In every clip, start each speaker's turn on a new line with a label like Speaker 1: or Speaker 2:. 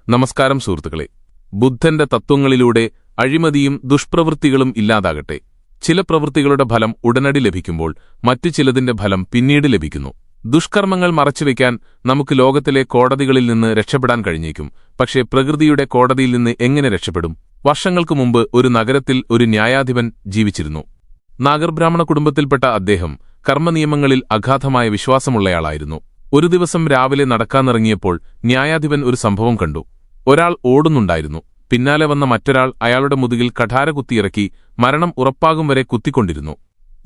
Speaker 1: നമസ്കാരം സുഹൃത്തുക്കളെ. ബുദ്ധന്റെ തത്വങ്ങളിലൂടെ അഴിമതിയും ദുഷ്പ്രവൃത്തികളും ഇല്ലാതാകട്ടെ. ചില പ്രവൃത്തികളുടെ ഫലം ഉടനടി ലഭിക്കുമ്പോൾ മറ്റു ചിലതിന്റെ ഫലം പിന്നീട് ലഭിക്കുന്നു. ദുഷ്കർമ്മങ്ങൾ മറച്ചുവെക്കാൻ നമുക്ക് ലോകത്തിലെ കോടതികളിൽ നിന്ന് രക്ഷപ്പെടാൻ കഴിഞ്ഞേക്കും. പക്ഷേ പ്രകൃതിയുടെ കോടതിയിൽ നിന്ന് എങ്ങനെ രക്ഷപ്പെടും? വർഷങ്ങൾക്ക് മുമ്പ് ഒരു നഗരത്തിൽ ഒരു ന്യായാധിപൻ ജീവിച്ചിരുന്നു. നാഗർബ്രാഹ്മണ കുടുംബത്തിൽപ്പെട്ട അദ്ദേഹം കർമ്മനിയമങ്ങളിൽ അഗാധമായ വിശ്വാസമുള്ളയാളായിരുന്നു. ഒരു ദിവസം രാവിലെ നടക്കാനിറങ്ങിയപ്പോൾ ന്യായാധിപൻ ഒരു സംഭവം കണ്ടു. ഒരാൾ ഓടുന്നുണ്ടായിരുന്നു. പിന്നാലെ വന്ന മറ്റൊരാൾ അയാളുടെ മുതുകിൽ കഠാര കുത്തിയിറക്കി മരണം ഉറപ്പാകും വരെ കുത്തിക്കൊണ്ടിരുന്നു.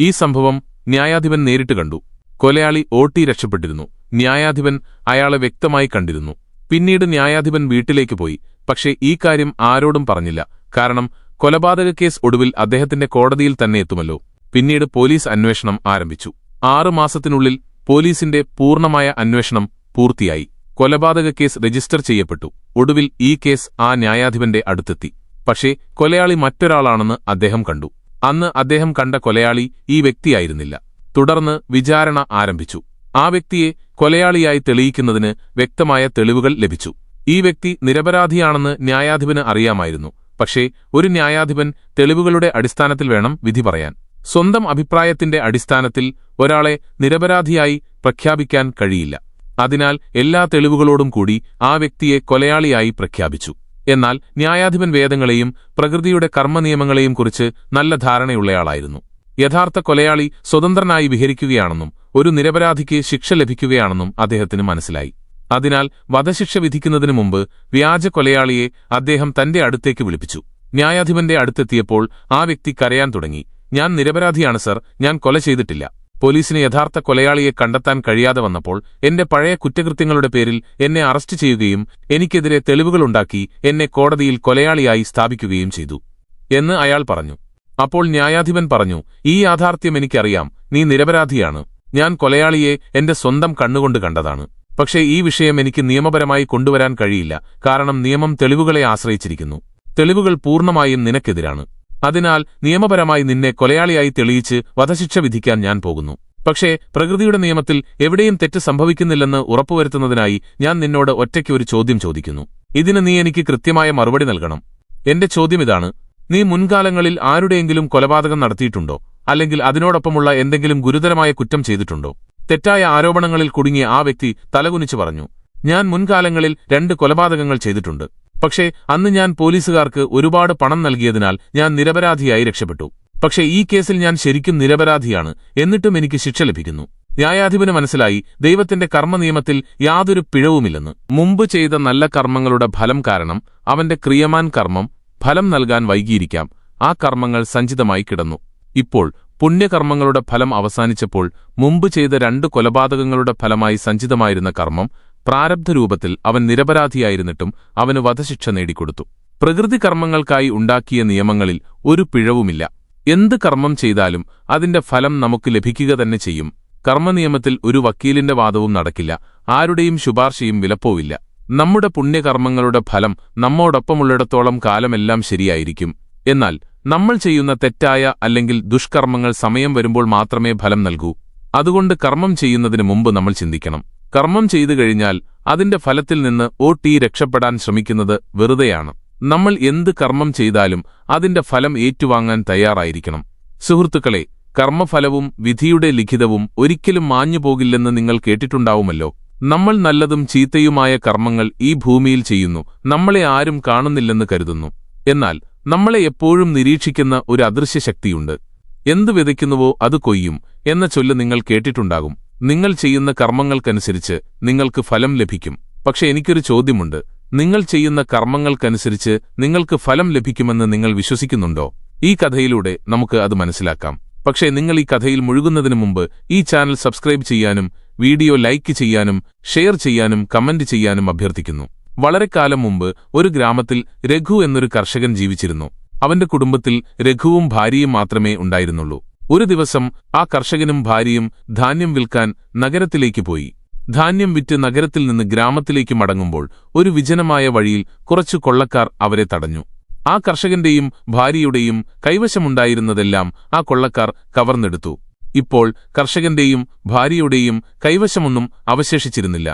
Speaker 1: ഈ സംഭവം ന്യായാധിപൻ നേരിട്ട് കണ്ടു. കൊലയാളി ഓട്ടി രക്ഷപ്പെട്ടിരുന്നു. ന്യായാധിപൻ അയാളെ വ്യക്തമായി കണ്ടിരുന്നു. പിന്നീട് ന്യായാധിപൻ വീട്ടിലേക്ക് പോയി. പക്ഷേ ഈ കാര്യം ആരോടും പറഞ്ഞില്ല. കാരണം കൊലപാതക കേസ് ഒടുവിൽ അദ്ദേഹത്തിന്റെ കോടതിയിൽ തന്നെ എത്തുമല്ലോ. പിന്നീട് പോലീസ് അന്വേഷണം ആരംഭിച്ചു. 6 മാസത്തിനുള്ളിൽ പോലീസിന്റെ പൂർണ്ണമായ അന്വേഷണം പൂർത്തിയായി. കൊലപാതക കേസ് രജിസ്റ്റർ ചെയ്യപ്പെട്ടു. ഒടുവിൽ ഈ കേസ് ആ ന്യായാധിപന്റെ അടുത്തെത്തി. പക്ഷേ കൊലയാളി മറ്റൊരാളാണെന്ന് അദ്ദേഹം കണ്ടു. അന്ന് അദ്ദേഹം കണ്ട കൊലയാളി ഈ വ്യക്തിയായിരുന്നില്ല. തുടർന്ന് വിചാരണ ആരംഭിച്ചു. ആ വ്യക്തിയെ കൊലയാളിയായി തെളിയിക്കുന്നതിന് വ്യക്തമായ തെളിവുകൾ ലഭിച്ചു. ഈ വ്യക്തി നിരപരാധിയാണെന്ന് ന്യായാധിപന് അറിയാമായിരുന്നു. പക്ഷേ ഒരു ന്യായാധിപൻ തെളിവുകളുടെ അടിസ്ഥാനത്തിൽ വേണം വിധി പറയാൻ. സ്വന്തം അഭിപ്രായത്തിന്റെ അടിസ്ഥാനത്തിൽ ഒരാളെ നിരപരാധിയായി പ്രഖ്യാപിക്കാൻ കഴിയില്ല. അതിനാൽ എല്ലാ തെളിവുകളോടും കൂടി ആ വ്യക്തിയെ കൊലയാളിയായി പ്രഖ്യാപിച്ചു. എന്നാൽ ന്യായാധിപൻ വേദങ്ങളെയും പ്രകൃതിയുടെ കർമ്മനിയമങ്ങളെയും കുറിച്ച് നല്ല ധാരണയുള്ളയാളായിരുന്നു. യഥാർത്ഥ കൊലയാളി സ്വതന്ത്രനായി വിഹരിക്കുകയാണെന്നും ഒരു നിരപരാധിക്ക് ശിക്ഷ ലഭിക്കുകയാണെന്നും അദ്ദേഹത്തിന് മനസ്സിലായി. അതിനാൽ വധശിക്ഷ വിധിക്കുന്നതിനു മുമ്പ് വ്യാജ കൊലയാളിയെ അദ്ദേഹം തന്റെ അടുത്തേക്ക് വിളിപ്പിച്ചു. ന്യായാധിപന്റെ അടുത്തെത്തിയപ്പോൾ ആ വ്യക്തി കരയാൻ തുടങ്ങി. "ഞാൻ നിരപരാധിയാണ് സർ, ഞാൻ കൊല ചെയ്തിട്ടില്ല. പോലീസിന് യഥാർത്ഥ കൊലയാളിയെ കണ്ടെത്താൻ കഴിയാതെ വന്നപ്പോൾ എന്റെ പഴയ കുറ്റകൃത്യങ്ങളുടെ പേരിൽ എന്നെ അറസ്റ്റ് ചെയ്യുകയും എനിക്കെതിരെ തെളിവുകളുണ്ടാക്കി എന്നെ കോടതിയിൽ കൊലയാളിയായി സ്ഥാപിക്കുകയും ചെയ്തു" എന്ന് അയാൾ പറഞ്ഞു. അപ്പോൾ ന്യായാധിപൻ പറഞ്ഞു, "ഈ യാഥാർത്ഥ്യം എനിക്കറിയാം. നീ നിരപരാധിയാണ്. ഞാൻ കൊലയാളിയെ എന്റെ സ്വന്തം കണ്ണുകൊണ്ട് കണ്ടതാണ്. പക്ഷേ ഈ വിഷയം എനിക്ക് നിയമപരമായി കൊണ്ടുവരാൻ കഴിയില്ല. കാരണം നിയമം തെളിവുകളെ ആശ്രയിച്ചിരിക്കുന്നു. തെളിവുകൾ പൂർണ്ണമായും നിനക്കെതിരാണ്. അതിനാൽ നിയമപരമായി നിന്നെ കൊലയാളിയായി തെളിയിച്ച് വധശിക്ഷ വിധിക്കാൻ ഞാൻ പോകുന്നു. പക്ഷേ പ്രകൃതിയുടെ നിയമത്തിൽ എവിടെയും തെറ്റ് സംഭവിക്കുന്നില്ലെന്ന് ഉറപ്പുവരുത്തുന്നതിനായി ഞാൻ നിന്നോട് ഒറ്റയ്ക്ക് ഒരു ചോദ്യം ചോദിക്കുന്നു. ഇതിന് നീ എനിക്ക് കൃത്യമായ മറുപടി നൽകണം. എന്റെ ചോദ്യം ഇതാണ്: നീ മുൻകാലങ്ങളിൽ ആരുടെയെങ്കിലും കൊലപാതകം നടത്തിയിട്ടുണ്ടോ? അല്ലെങ്കിൽ അതിനോടൊപ്പമുള്ള എന്തെങ്കിലും ഗുരുതരമായ കുറ്റം ചെയ്തിട്ടുണ്ടോ?" തെറ്റായ ആരോപണങ്ങളിൽ കുടുങ്ങിയ ആ വ്യക്തി തലകുനിച്ചു പറഞ്ഞു, "ഞാൻ മുൻകാലങ്ങളിൽ 2 കൊലപാതകങ്ങൾ ചെയ്തിട്ടുണ്ട്. പക്ഷേ അന്ന് ഞാൻ പോലീസുകാർക്ക് ഒരുപാട് പണം നൽകിയതിനാൽ ഞാൻ നിരപരാധിയായി രക്ഷപ്പെട്ടു. പക്ഷേ ഈ കേസിൽ ഞാൻ ശരിക്കും നിരപരാധിയാണ്. എന്നിട്ടും എനിക്ക് ശിക്ഷ ലഭിക്കുന്നു." ന്യായാധിപന് മനസ്സിലായി, ദൈവത്തിന്റെ കർമ്മനിയമത്തിൽ യാതൊരു പിഴവുമില്ലെന്ന്. മുമ്പ് ചെയ്ത നല്ല കർമ്മങ്ങളുടെ ഫലം കാരണം അവന്റെ ക്രിയമാൻ കർമ്മം ഫലം നൽകാൻ വൈകിയിരിക്കാം. ആ കർമ്മങ്ങൾ സഞ്ചിതമായി കിടന്നു. ഇപ്പോൾ പുണ്യകർമ്മങ്ങളുടെ ഫലം അവസാനിച്ചപ്പോൾ മുമ്പ് ചെയ്ത 2 കൊലപാതകങ്ങളുടെ ഫലമായി സഞ്ചിതമായിരുന്ന കർമ്മം പ്രാരബ്ധരൂപത്തിൽ അവൻ നിരപരാധിയായിരുന്നിട്ടും അവന് വധശിക്ഷ നേടിക്കൊടുത്തു. പ്രകൃതി കർമ്മങ്ങൾക്കായി ഉണ്ടാക്കിയ നിയമങ്ങളിൽ ഒരു പിഴവുമില്ല. എന്ത് കർമ്മം ചെയ്താലും അതിന്റെ ഫലം നമുക്ക് ലഭിക്കുക തന്നെ ചെയ്യും. കർമ്മനിയമത്തിൽ ഒരു വക്കീലിന്റെ വാദവും നടക്കില്ല. ആരുടെയും ശുപാർശയും വിലപ്പോവില്ല. നമ്മുടെ പുണ്യകർമ്മങ്ങളുടെ ഫലം നമ്മോടൊപ്പമുള്ളിടത്തോളം കാലമെല്ലാം ശരിയായിരിക്കും. എന്നാൽ നമ്മൾ ചെയ്യുന്ന തെറ്റായ അല്ലെങ്കിൽ ദുഷ്കർമ്മങ്ങൾ സമയം വരുമ്പോൾ മാത്രമേ ഫലം നൽകൂ. അതുകൊണ്ട് കർമ്മം ചെയ്യുന്നതിന് മുമ്പ് നമ്മൾ ചിന്തിക്കണം. കർമ്മം ചെയ്തു കഴിഞ്ഞാൽ അതിന്റെ ഫലത്തിൽ നിന്ന് രക്ഷപ്പെടാൻ ശ്രമിക്കുന്നത് വെറുതെയാണ്. നമ്മൾ എന്ത് കർമ്മം ചെയ്താലും അതിന്റെ ഫലം ഏറ്റുവാങ്ങാൻ തയ്യാറായിരിക്കണം. സുഹൃത്തുക്കളെ, കർമ്മഫലവും വിധിയുടെ ലിഖിതവും ഒരിക്കലും മാഞ്ഞുപോകില്ലെന്ന് നിങ്ങൾ കേട്ടിട്ടുണ്ടാവുമല്ലോ. നമ്മൾ നല്ലതും ചീത്തയുമായ കർമ്മങ്ങൾ ഈ ഭൂമിയിൽ ചെയ്യുന്നു. നമ്മളെ ആരും കാണുന്നില്ലെന്ന് കരുതുന്നു. എന്നാൽ നമ്മളെ എപ്പോഴും നിരീക്ഷിക്കുന്ന ഒരു അദൃശ്യ ശക്തിയുണ്ട്. എന്തു വിതയ്ക്കുന്നുവോ അത് കൊയ്യും എന്ന ചൊല്ല് നിങ്ങൾ കേട്ടിട്ടുണ്ടാകും. നിങ്ങൾ ചെയ്യുന്ന കർമ്മങ്ങൾക്കനുസരിച്ച് നിങ്ങൾക്ക് ഫലം ലഭിക്കും. പക്ഷെ എനിക്കൊരു ചോദ്യമുണ്ട്. നിങ്ങൾ ചെയ്യുന്ന കർമ്മങ്ങൾക്കനുസരിച്ച് നിങ്ങൾക്ക് ഫലം ലഭിക്കുമെന്ന് നിങ്ങൾ വിശ്വസിക്കുന്നുണ്ടോ? ഈ കഥയിലൂടെ നമുക്ക് അത് മനസ്സിലാക്കാം. പക്ഷേ നിങ്ങൾ ഈ കഥയിൽ മുഴുകുന്നതിനു മുമ്പ് ഈ ചാനൽ സബ്സ്ക്രൈബ് ചെയ്യാനും വീഡിയോ ലൈക്ക് ചെയ്യാനും ഷെയർ ചെയ്യാനും കമന്റ് ചെയ്യാനും അഭ്യർത്ഥിക്കുന്നു. വളരെ കാലം മുമ്പ് ഒരു ഗ്രാമത്തിൽ രഘു എന്നൊരു കർഷകൻ ജീവിച്ചിരുന്നു. അവന്റെ കുടുംബത്തിൽ രഘുവും ഭാര്യയും മാത്രമേ ഉണ്ടായിരുന്നുള്ളൂ. ഒരു ദിവസം ആ കർഷകനും ഭാര്യയും ധാന്യം വിൽക്കാൻ നഗരത്തിലേക്ക് പോയി. ധാന്യം വിറ്റ് നഗരത്തിൽ നിന്ന് ഗ്രാമത്തിലേക്ക് മടങ്ങുമ്പോൾ ഒരു വിജനമായ വഴിയിൽ കുറച്ചു കൊള്ളക്കാർ അവരെ തടഞ്ഞു. ആ കർഷകന്റെയും ഭാര്യയുടെയും കൈവശമുണ്ടായിരുന്നതെല്ലാം ആ കൊള്ളക്കാർ കവർന്നെടുത്തു. ഇപ്പോൾ കർഷകന്റെയും ഭാര്യയുടെയും കൈവശമൊന്നും അവശേഷിച്ചിരുന്നില്ല.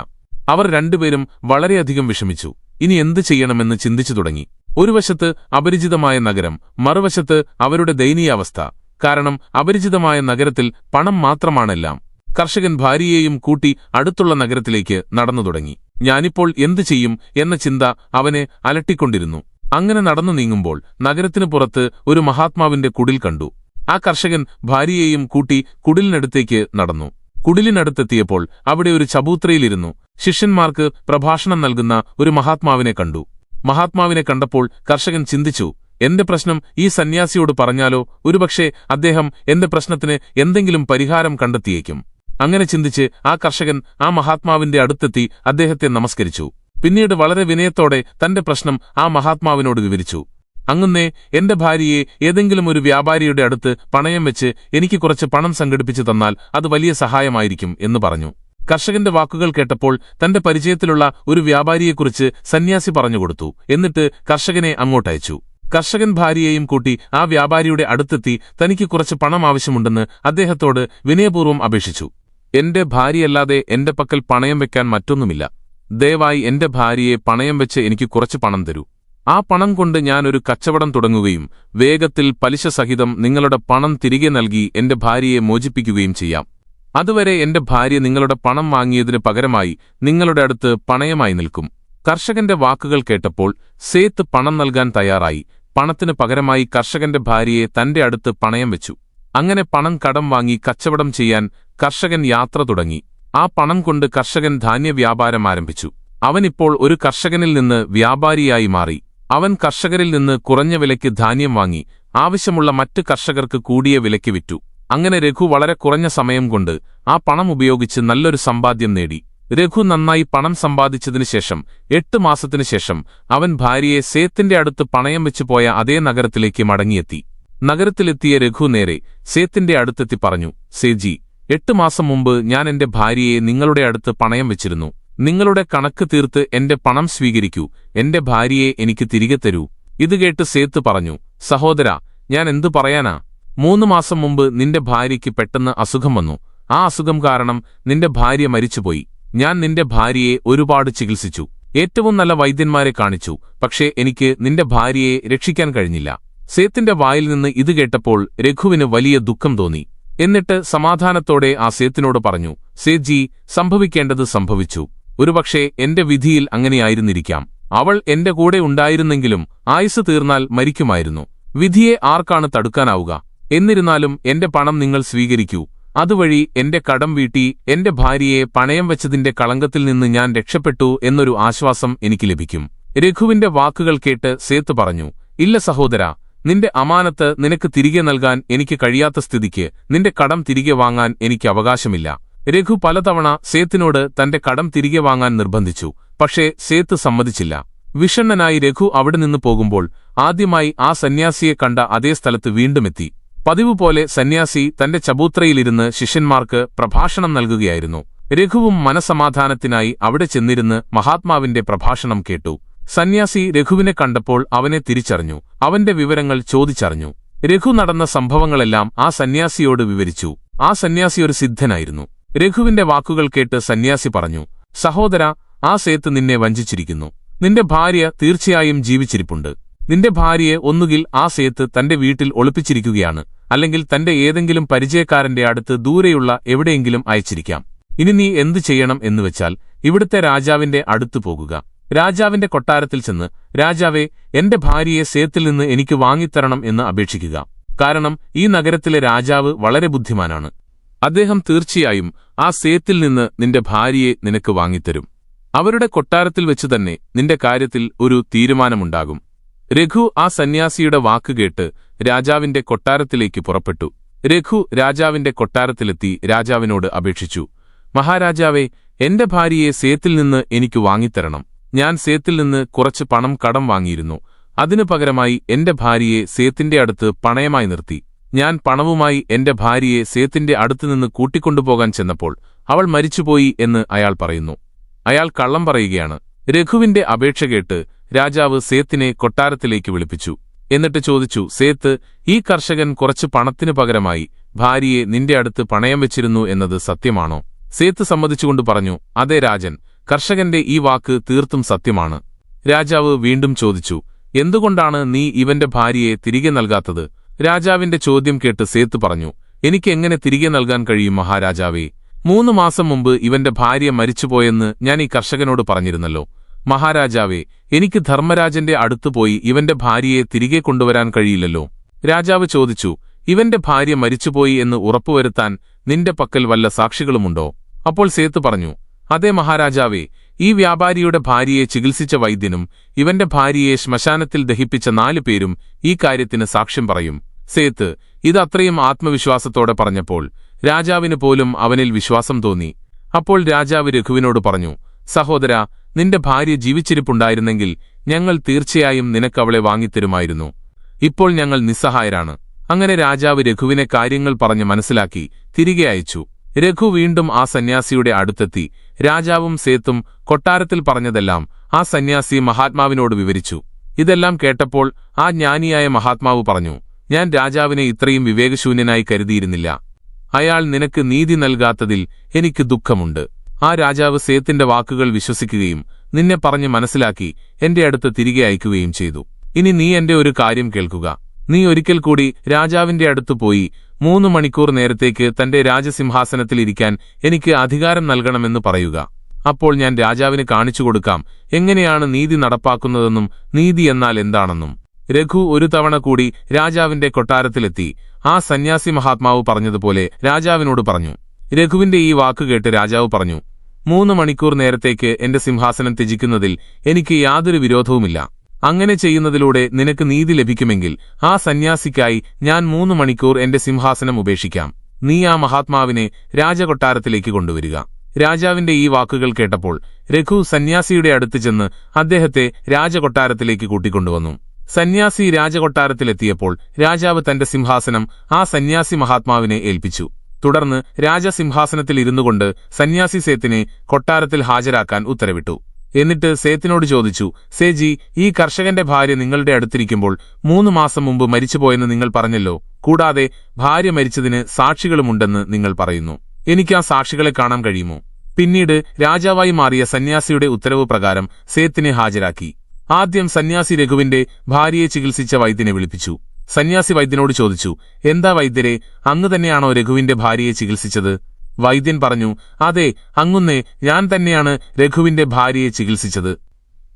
Speaker 1: അവർ രണ്ടുപേരും വളരെയധികം വിഷമിച്ചു. ഇനി എന്തു ചെയ്യണമെന്ന് ചിന്തിച്ചു തുടങ്ങി. ഒരു വശത്ത് അപരിചിതമായ നഗരം, മറുവശത്ത് അവരുടെ ദയനീയാവസ്ഥ. കാരണം അപരിചിതമായ നഗരത്തിൽ പണം മാത്രമാണെല്ലാം. കർഷകൻ ഭാര്യയെയും കൂട്ടി അടുത്തുള്ള നഗരത്തിലേക്ക് നടന്നു തുടങ്ങി. ഞാനിപ്പോൾ എന്തു ചെയ്യും എന്ന ചിന്ത അവനെ അലട്ടിക്കൊണ്ടിരുന്നു. അങ്ങനെ നടന്നു നീങ്ങുമ്പോൾ നഗരത്തിനു പുറത്ത് ഒരു മഹാത്മാവിന്റെ കുടിൽ കണ്ടു. ആ കർഷകൻ ഭാര്യയെയും കൂട്ടി കുടിലിനടുത്തേക്ക് നടന്നു. കുടിലിനടുത്തെത്തിയപ്പോൾ അവിടെ ഒരു ചബൂത്രയിലിരുന്നു ശിഷ്യന്മാർക്ക് പ്രഭാഷണം നൽകുന്ന ഒരു മഹാത്മാവിനെ കണ്ടു. മഹാത്മാവിനെ കണ്ടപ്പോൾ കർഷകൻ ചിന്തിച്ചു, എന്റെ പ്രശ്നം ഈ സന്യാസിയോട് പറഞ്ഞാലോ, ഒരുപക്ഷെ അദ്ദേഹം എന്റെ പ്രശ്നത്തിന് എന്തെങ്കിലും പരിഹാരം കണ്ടെത്തിയേക്കും. അങ്ങനെ ചിന്തിച്ച് ആ കർഷകൻ ആ മഹാത്മാവിന്റെ അടുത്തെത്തി അദ്ദേഹത്തെ നമസ്കരിച്ചു. പിന്നീട് വളരെ വിനയത്തോടെ തന്റെ പ്രശ്നം ആ മഹാത്മാവിനോട് വിവരിച്ചു. അങ്ങുന്നേ, എന്റെ ഭാര്യയെ ഏതെങ്കിലും ഒരു വ്യാപാരിയുടെ അടുത്ത് പണയം വെച്ച് എനിക്ക് കുറച്ച് പണം സംഘടിപ്പിച്ചു തന്നാൽ അത് വലിയ സഹായമായിരിക്കും എന്ന് പറഞ്ഞു. കർഷകന്റെ വാക്കുകൾ കേട്ടപ്പോൾ തന്റെ പരിചയത്തിലുള്ള ഒരു വ്യാപാരിയെക്കുറിച്ച് സന്യാസി പറഞ്ഞുകൊടുത്തു. എന്നിട്ട് കർഷകനെ അങ്ങോട്ടയച്ചു. കർഷകൻ ഭാര്യയെയും കൂട്ടി ആ വ്യാപാരിയുടെ അടുത്തെത്തി തനിക്ക് കുറച്ച് പണം ആവശ്യമുണ്ടെന്ന് അദ്ദേഹത്തോട് വിനയപൂർവ്വം അപേക്ഷിച്ചു. എന്റെ ഭാര്യയല്ലാതെ എന്റെ പക്കൽ പണയം വെക്കാൻ മറ്റൊന്നുമില്ല. ദയവായി എന്റെ ഭാര്യയെ പണയം വെച്ച് എനിക്ക് കുറച്ച് പണം തരൂ. ആ പണം കൊണ്ട് ഞാനൊരു കച്ചവടം തുടങ്ങുകയും വേഗത്തിൽ പലിശ സഹിതം നിങ്ങളുടെ പണം തിരികെ നൽകി എന്റെ ഭാര്യയെ മോചിപ്പിക്കുകയും ചെയ്യാം. അതുവരെ എന്റെ ഭാര്യ നിങ്ങളുടെ പണം വാങ്ങിയതിനു പകരമായി നിങ്ങളുടെ അടുത്ത് പണയമായി നിൽക്കും. കർഷകന്റെ വാക്കുകൾ കേട്ടപ്പോൾ സേത്ത് പണം നൽകാൻ തയ്യാറായി. പണത്തിനു പകരമായി കർഷകന്റെ ഭാര്യയെ തന്റെ അടുത്ത് പണയം വെച്ചു. അങ്ങനെ പണം കടം വാങ്ങി കച്ചവടം ചെയ്യാൻ കർഷകൻ യാത്ര തുടങ്ങി. ആ പണം കൊണ്ട് കർഷകൻ ധാന്യവ്യാപാരം ആരംഭിച്ചു. അവനിപ്പോൾ ഒരു കർഷകനിൽ നിന്ന് വ്യാപാരിയായി മാറി. അവൻ കർഷകരിൽ നിന്ന് കുറഞ്ഞ വിലയ്ക്ക് ധാന്യം വാങ്ങി ആവശ്യമുള്ള മറ്റ് കർഷകർക്ക് കൂടിയ വിലയ്ക്ക് വിറ്റു. അങ്ങനെ രഘു വളരെ കുറഞ്ഞ സമയം കൊണ്ട് ആ പണം ഉപയോഗിച്ച് നല്ലൊരു സമ്പാദ്യം നേടി. രഘു നന്നായി പണം സമ്പാദിച്ചതിനുശേഷം 8 മാസത്തിനുശേഷം അവൻ ഭാര്യയെ സേത്തിന്റെ അടുത്ത് പണയം വെച്ചു പോയ അതേ നഗരത്തിലേക്ക് മടങ്ങിയെത്തി. നഗരത്തിലെത്തിയ രഘു നേരെ സേത്തിന്റെ അടുത്തെത്തി പറഞ്ഞു, സേജി, 8 മാസം മുമ്പ് ഞാൻ എന്റെ ഭാര്യയെ നിങ്ങളുടെ അടുത്ത് പണയം വെച്ചിരുന്നു. നിങ്ങളുടെ കണക്ക് തീർത്ത് എന്റെ പണം സ്വീകരിക്കൂ. എന്റെ ഭാര്യയെ എനിക്ക് തിരികെ തരൂ. ഇത് കേട്ട് സേത്ത് പറഞ്ഞു, സഹോദരാ, ഞാൻ എന്തു പറയാനാ? 3 മാസം മുമ്പ് നിന്റെ ഭാര്യയ്ക്ക് പെട്ടെന്ന് അസുഖം വന്നു. ആ അസുഖം കാരണം നിന്റെ ഭാര്യ മരിച്ചുപോയി. ഞാൻ നിന്റെ ഭാര്യയെ ഒരുപാട് ചികിത്സിച്ചു. ഏറ്റവും നല്ല വൈദ്യന്മാരെ കാണിച്ചു. പക്ഷേ എനിക്ക് നിന്റെ ഭാര്യയെ രക്ഷിക്കാൻ കഴിഞ്ഞില്ല. സേത്തിന്റെ വായിൽ നിന്ന് ഇത് കേട്ടപ്പോൾ രഘുവിന് വലിയ ദുഃഖം തോന്നി. എന്നിട്ട് സമാധാനത്തോടെ ആ സേത്തിനോട് പറഞ്ഞു, സേത്ജി, സംഭവിക്കേണ്ടത് സംഭവിച്ചു. ഒരുപക്ഷേ എന്റെ വിധിയിൽ അങ്ങനെയായിരുന്നിരിക്കാം. അവൾ എന്റെ കൂടെ ഉണ്ടായിരുന്നെങ്കിലും ആയുസ് തീർന്നാൽ മരിക്കുമായിരുന്നു. വിധിയെ ആർക്കാണ് തടുക്കാനാവുക? എന്നിരുന്നാലും എന്റെ പണം നിങ്ങൾ സ്വീകരിക്കൂ. അതുവഴി എന്റെ കടം വീട്ടി എന്റെ ഭാര്യയെ പണയം വെച്ചതിന്റെ കളങ്കത്തിൽ നിന്ന് ഞാൻ രക്ഷപ്പെട്ടു എന്നൊരു ആശ്വാസം എനിക്ക് ലഭിക്കും. രഘുവിന്റെ വാക്കുകൾ കേട്ട് സേത്ത് പറഞ്ഞു, ഇല്ല സഹോദരാ, നിന്റെ അമാനത്ത് നിനക്ക് തിരികെ നൽകാൻ എനിക്ക് കഴിയാത്ത സ്ഥിതിക്ക് നിന്റെ കടം തിരികെ വാങ്ങാൻ എനിക്ക് അവകാശമില്ല. രഘു പലതവണ സേത്തിനോട് തന്റെ കടം തിരികെ വാങ്ങാൻ നിർബന്ധിച്ചു. പക്ഷേ സേത്ത് സമ്മതിച്ചില്ല. വിഷണ്ണനായി രഘു അവിടെ നിന്ന് പോകുമ്പോൾ ആദ്യമായി ആ സന്യാസിയെ കണ്ട അതേ സ്ഥലത്ത് വീണ്ടുമെത്തി. പതിവ് പോലെ സന്യാസി തന്റെ ചബൂത്രയിലിരുന്ന് ശിഷ്യന്മാർക്ക് പ്രഭാഷണം നൽകുകയായിരുന്നു. രഘുവും മനസമാധാനത്തിനായി അവിടെ ചെന്നിരുന്ന് മഹാത്മാവിന്റെ പ്രഭാഷണം കേട്ടു. സന്യാസി രഘുവിനെ കണ്ടപ്പോൾ അവനെ തിരിച്ചറിഞ്ഞു. അവന്റെ വിവരങ്ങൾ ചോദിച്ചറിഞ്ഞു. രഘു നടന്ന സംഭവങ്ങളെല്ലാം ആ സന്യാസിയോട് വിവരിച്ചു. ആ സന്യാസി ഒരു സിദ്ധനായിരുന്നു. രഘുവിന്റെ വാക്കുകൾ കേട്ട് സന്യാസി പറഞ്ഞു, സഹോദരാ, ആ സേത്ത് നിന്നെ വഞ്ചിച്ചിരിക്കുന്നു. നിന്റെ ഭാര്യ തീർച്ചയായും ജീവിച്ചിരിപ്പുണ്ട്. നിന്റെ ഭാര്യയെ ഒന്നുകിൽ ആ സേത്ത് തന്റെ വീട്ടിൽ ഒളിപ്പിച്ചിരിക്കുകയാണ്, അല്ലെങ്കിൽ തന്റെ ഏതെങ്കിലും പരിചയക്കാരന്റെ അടുത്ത് ദൂരെയുള്ള എവിടെയെങ്കിലും അയച്ചിരിക്കാം. ഇനി നീ എന്തു ചെയ്യണം എന്നുവെച്ചാൽ ഇവിടുത്തെ രാജാവിന്റെ അടുത്തു പോകുക. രാജാവിന്റെ കൊട്ടാരത്തിൽ ചെന്ന്, രാജാവേ, എന്റെ ഭാര്യയെ സേത്തിൽ നിന്ന് എനിക്ക് വാങ്ങിത്തരണം എന്ന് അപേക്ഷിക്കുക. കാരണം ഈ നഗരത്തിലെ രാജാവ് വളരെ ബുദ്ധിമാനാണ്. അദ്ദേഹം തീർച്ചയായും ആ സേത്തിൽ നിന്ന് നിന്റെ ഭാര്യയെ നിനക്ക് വാങ്ങിത്തരും. അവരുടെ കൊട്ടാരത്തിൽ വെച്ചുതന്നെ നിന്റെ കാര്യത്തിൽ ഒരു തീരുമാനമുണ്ടാകും. രഘു ആ സന്യാസിയുടെ വാക്കുകേട്ട് രാജാവിന്റെ കൊട്ടാരത്തിലേക്ക് പുറപ്പെട്ടു. രഘു രാജാവിന്റെ കൊട്ടാരത്തിലെത്തി രാജാവിനോട് അപേക്ഷിച്ചു, മഹാരാജാവേ, എന്റെ ഭാര്യയെ സേത്തിൽ നിന്ന് എനിക്ക് വാങ്ങിത്തരണം. ഞാൻ സേത്തിൽ നിന്ന് കുറച്ച് പണം കടം വാങ്ങിയിരുന്നു. അതിനു പകരമായി എന്റെ ഭാര്യയെ സേത്തിന്റെ അടുത്ത് പണയമായി നിർത്തി. ഞാൻ പണവുമായി എന്റെ ഭാര്യയെ സേത്തിന്റെ അടുത്തുനിന്ന് കൂട്ടിക്കൊണ്ടുപോകാൻ ചെന്നപ്പോൾ അവൾ മരിച്ചുപോയി എന്ന് അയാൾ പറയുന്നു. അയാൾ കള്ളം പറയുകയാണ്. രഘുവിന്റെ അപേക്ഷ കേട്ട് രാജാവ് സേത്തിനെ കൊട്ടാരത്തിലേക്ക് വിളിപ്പിച്ചു. എന്നിട്ട് ചോദിച്ചു, സേത്ത്, ഈ കർഷകൻ കുറച്ച് പണത്തിനു പകരമായി ഭാര്യയെ നിന്റെ അടുത്ത് പണയം വെച്ചിരുന്നു എന്നത് സത്യമാണോ? സേത്ത് സമ്മതിച്ചുകൊണ്ട് പറഞ്ഞു, അതെ രാജൻ, കർഷകന്റെ ഈ വാക്ക് തീർത്തും സത്യമാണ്. രാജാവ് വീണ്ടും ചോദിച്ചു, എന്തുകൊണ്ടാണ് നീ ഇവന്റെ ഭാര്യയെ തിരികെ നൽകാത്തത്? രാജാവിന്റെ ചോദ്യം കേട്ട് സേത്ത് പറഞ്ഞു, എനിക്ക് എങ്ങനെ തിരികെ നൽകാൻ കഴിയും മഹാരാജാവേ? 3 മാസം മുമ്പ് ഇവന്റെ ഭാര്യ മരിച്ചുപോയെന്ന് ഞാൻ ഈ കർഷകനോട് പറഞ്ഞിരുന്നല്ലോ. മഹാരാജാവേ, എനിക്ക് ധർമ്മരാജന്റെ അടുത്തുപോയി ഇവന്റെ ഭാര്യയെ തിരികെ കൊണ്ടുവരാൻ കഴിയില്ലല്ലോ. രാജാവ് ചോദിച്ചു, ഇവന്റെ ഭാര്യ മരിച്ചുപോയി എന്ന് ഉറപ്പുവരുത്താൻ നിന്റെ പക്കൽ വല്ല സാക്ഷികളുമുണ്ടോ? അപ്പോൾ സേത്ത് പറഞ്ഞു, അതെ മഹാരാജാവേ, ഈ വ്യാപാരിയുടെ ഭാര്യയെ ചികിത്സിച്ച വൈദ്യനും ഇവന്റെ ഭാര്യയെ ശ്മശാനത്തിൽ ദഹിപ്പിച്ച 4 പേരും ഈ കാര്യത്തിന് സാക്ഷ്യം പറയും. സേത്ത് ഇത് അത്രയും ആത്മവിശ്വാസത്തോടെ പറഞ്ഞപ്പോൾ രാജാവിന് പോലും അവനിൽ വിശ്വാസം തോന്നി. അപ്പോൾ രാജാവ് രഘുവിനോട് പറഞ്ഞു, സഹോദരാ, നിന്റെ ഭാര്യ ജീവിച്ചിരിപ്പുണ്ടായിരുന്നെങ്കിൽ ഞങ്ങൾ തീർച്ചയായും നിനക്കവളെ വാങ്ങിത്തരുമായിരുന്നു. ഇപ്പോൾ ഞങ്ങൾ നിസ്സഹായരാണ്. അങ്ങനെ രാജാവ് രഘുവിനെ കാര്യങ്ങൾ പറഞ്ഞ് മനസ്സിലാക്കി തിരികെ അയച്ചു. രഘു വീണ്ടും ആ സന്യാസിയുടെ അടുത്തെത്തി രാജാവും സേത്തും കൊട്ടാരത്തിൽ പറഞ്ഞതെല്ലാം ആ സന്യാസി മഹാത്മാവിനോട് വിവരിച്ചു. ഇതെല്ലാം കേട്ടപ്പോൾ ആ ജ്ഞാനിയായ മഹാത്മാവ് പറഞ്ഞു, ഞാൻ രാജാവിനെ ഇത്രയും വിവേകശൂന്യനായി കരുതിയിരുന്നില്ല. അയാൾ നിനക്ക് നീതി നൽകാത്തതിൽ എനിക്ക് ദുഃഖമുണ്ട്. ആ രാജാവ് സേത്തിന്റെ വാക്കുകൾ വിശ്വസിക്കുകയും നിന്നെ പറഞ്ഞ് മനസ്സിലാക്കി എന്റെ അടുത്ത് തിരികെ അയക്കുകയും ചെയ്തു. ഇനി നീ എന്റെ ഒരു കാര്യം കേൾക്കുക. നീ ഒരിക്കൽ കൂടി രാജാവിന്റെ അടുത്ത് പോയി 3 മണിക്കൂർ നേരത്തേക്ക് തന്റെ രാജസിംഹാസനത്തിലിരിക്കാൻ എനിക്ക് അധികാരം നൽകണമെന്ന് പറയുക. അപ്പോൾ ഞാൻ രാജാവിന് കാണിച്ചു കൊടുക്കാം എങ്ങനെയാണ് നീതി നടപ്പാക്കുന്നതെന്നും നീതി എന്നാൽ എന്താണെന്നും. രഘു ഒരു തവണ കൂടി രാജാവിന്റെ കൊട്ടാരത്തിലെത്തി ആ സന്യാസി മഹാത്മാവ് പറഞ്ഞതുപോലെ രാജാവിനോട് പറഞ്ഞു. രഘുവിന്റെ ഈ വാക്കുകേട്ട് രാജാവ് പറഞ്ഞു, 3 മണിക്കൂർ നേരത്തേക്ക് എന്റെ സിംഹാസനം ത്യജിക്കുന്നതിൽ എനിക്ക് യാതൊരു വിരോധവുമില്ല. അങ്ങനെ ചെയ്യുന്നതിലൂടെ നിനക്ക് നീതി ലഭിക്കുമെങ്കിൽ ആ സന്യാസിക്കായി ഞാൻ 3 മണിക്കൂർ എന്റെ സിംഹാസനം ഉപേക്ഷിക്കാം. നീ ആ മഹാത്മാവിനെ രാജകൊട്ടാരത്തിലേക്ക് കൊണ്ടുവരിക. രാജാവിന്റെ ഈ വാക്കുകൾ കേട്ടപ്പോൾ രഘു സന്യാസിയുടെ അടുത്ത് ചെന്ന് അദ്ദേഹത്തെ രാജകൊട്ടാരത്തിലേക്ക് കൂട്ടിക്കൊണ്ടുവന്നു. സന്യാസി രാജകൊട്ടാരത്തിലെത്തിയപ്പോൾ രാജാവ് തന്റെ സിംഹാസനം ആ സന്യാസി മഹാത്മാവിനെ ഏൽപ്പിച്ചു. തുടർന്ന് രാജസിംഹാസനത്തിൽ ഇരുന്നുകൊണ്ട് സന്യാസി സേത്തിനെ കൊട്ടാരത്തിൽ ഹാജരാക്കാൻ ഉത്തരവിട്ടു. എന്നിട്ട് സേത്തിനോട് ചോദിച്ചു, സേജി, ഈ കർഷകന്റെ ഭാര്യ നിങ്ങളുടെ അടുത്തിരിക്കുമ്പോൾ 3 മാസം മുമ്പ് മരിച്ചുപോയെന്ന് നിങ്ങൾ പറഞ്ഞല്ലോ. കൂടാതെ ഭാര്യ മരിച്ചതിന് സാക്ഷികളുമുണ്ടെന്ന് നിങ്ങൾ പറയുന്നു. എനിക്ക് ആ സാക്ഷികളെ കാണാൻ കഴിയുമോ? പിന്നീട് രാജാവായി മാറിയ സന്യാസിയുടെ ഉത്തരവ് പ്രകാരം സേത്തിനെ ഹാജരാക്കി. ആദ്യം സന്യാസി രഘുവിന്റെ ഭാര്യയെ ചികിത്സിച്ച വൈദ്യനെ വിളിപ്പിച്ചു. സന്യാസി വൈദ്യനോട് ചോദിച്ചു, എന്താ വൈദ്യരെ, അങ്ങ് തന്നെയാണോ രഘുവിന്റെ ഭാര്യയെ ചികിത്സിച്ചത്? വൈദ്യൻ പറഞ്ഞു, അതെ അങ്ങുന്നേ, ഞാൻ തന്നെയാണ് രഘുവിന്റെ ഭാര്യയെ ചികിത്സിച്ചത്.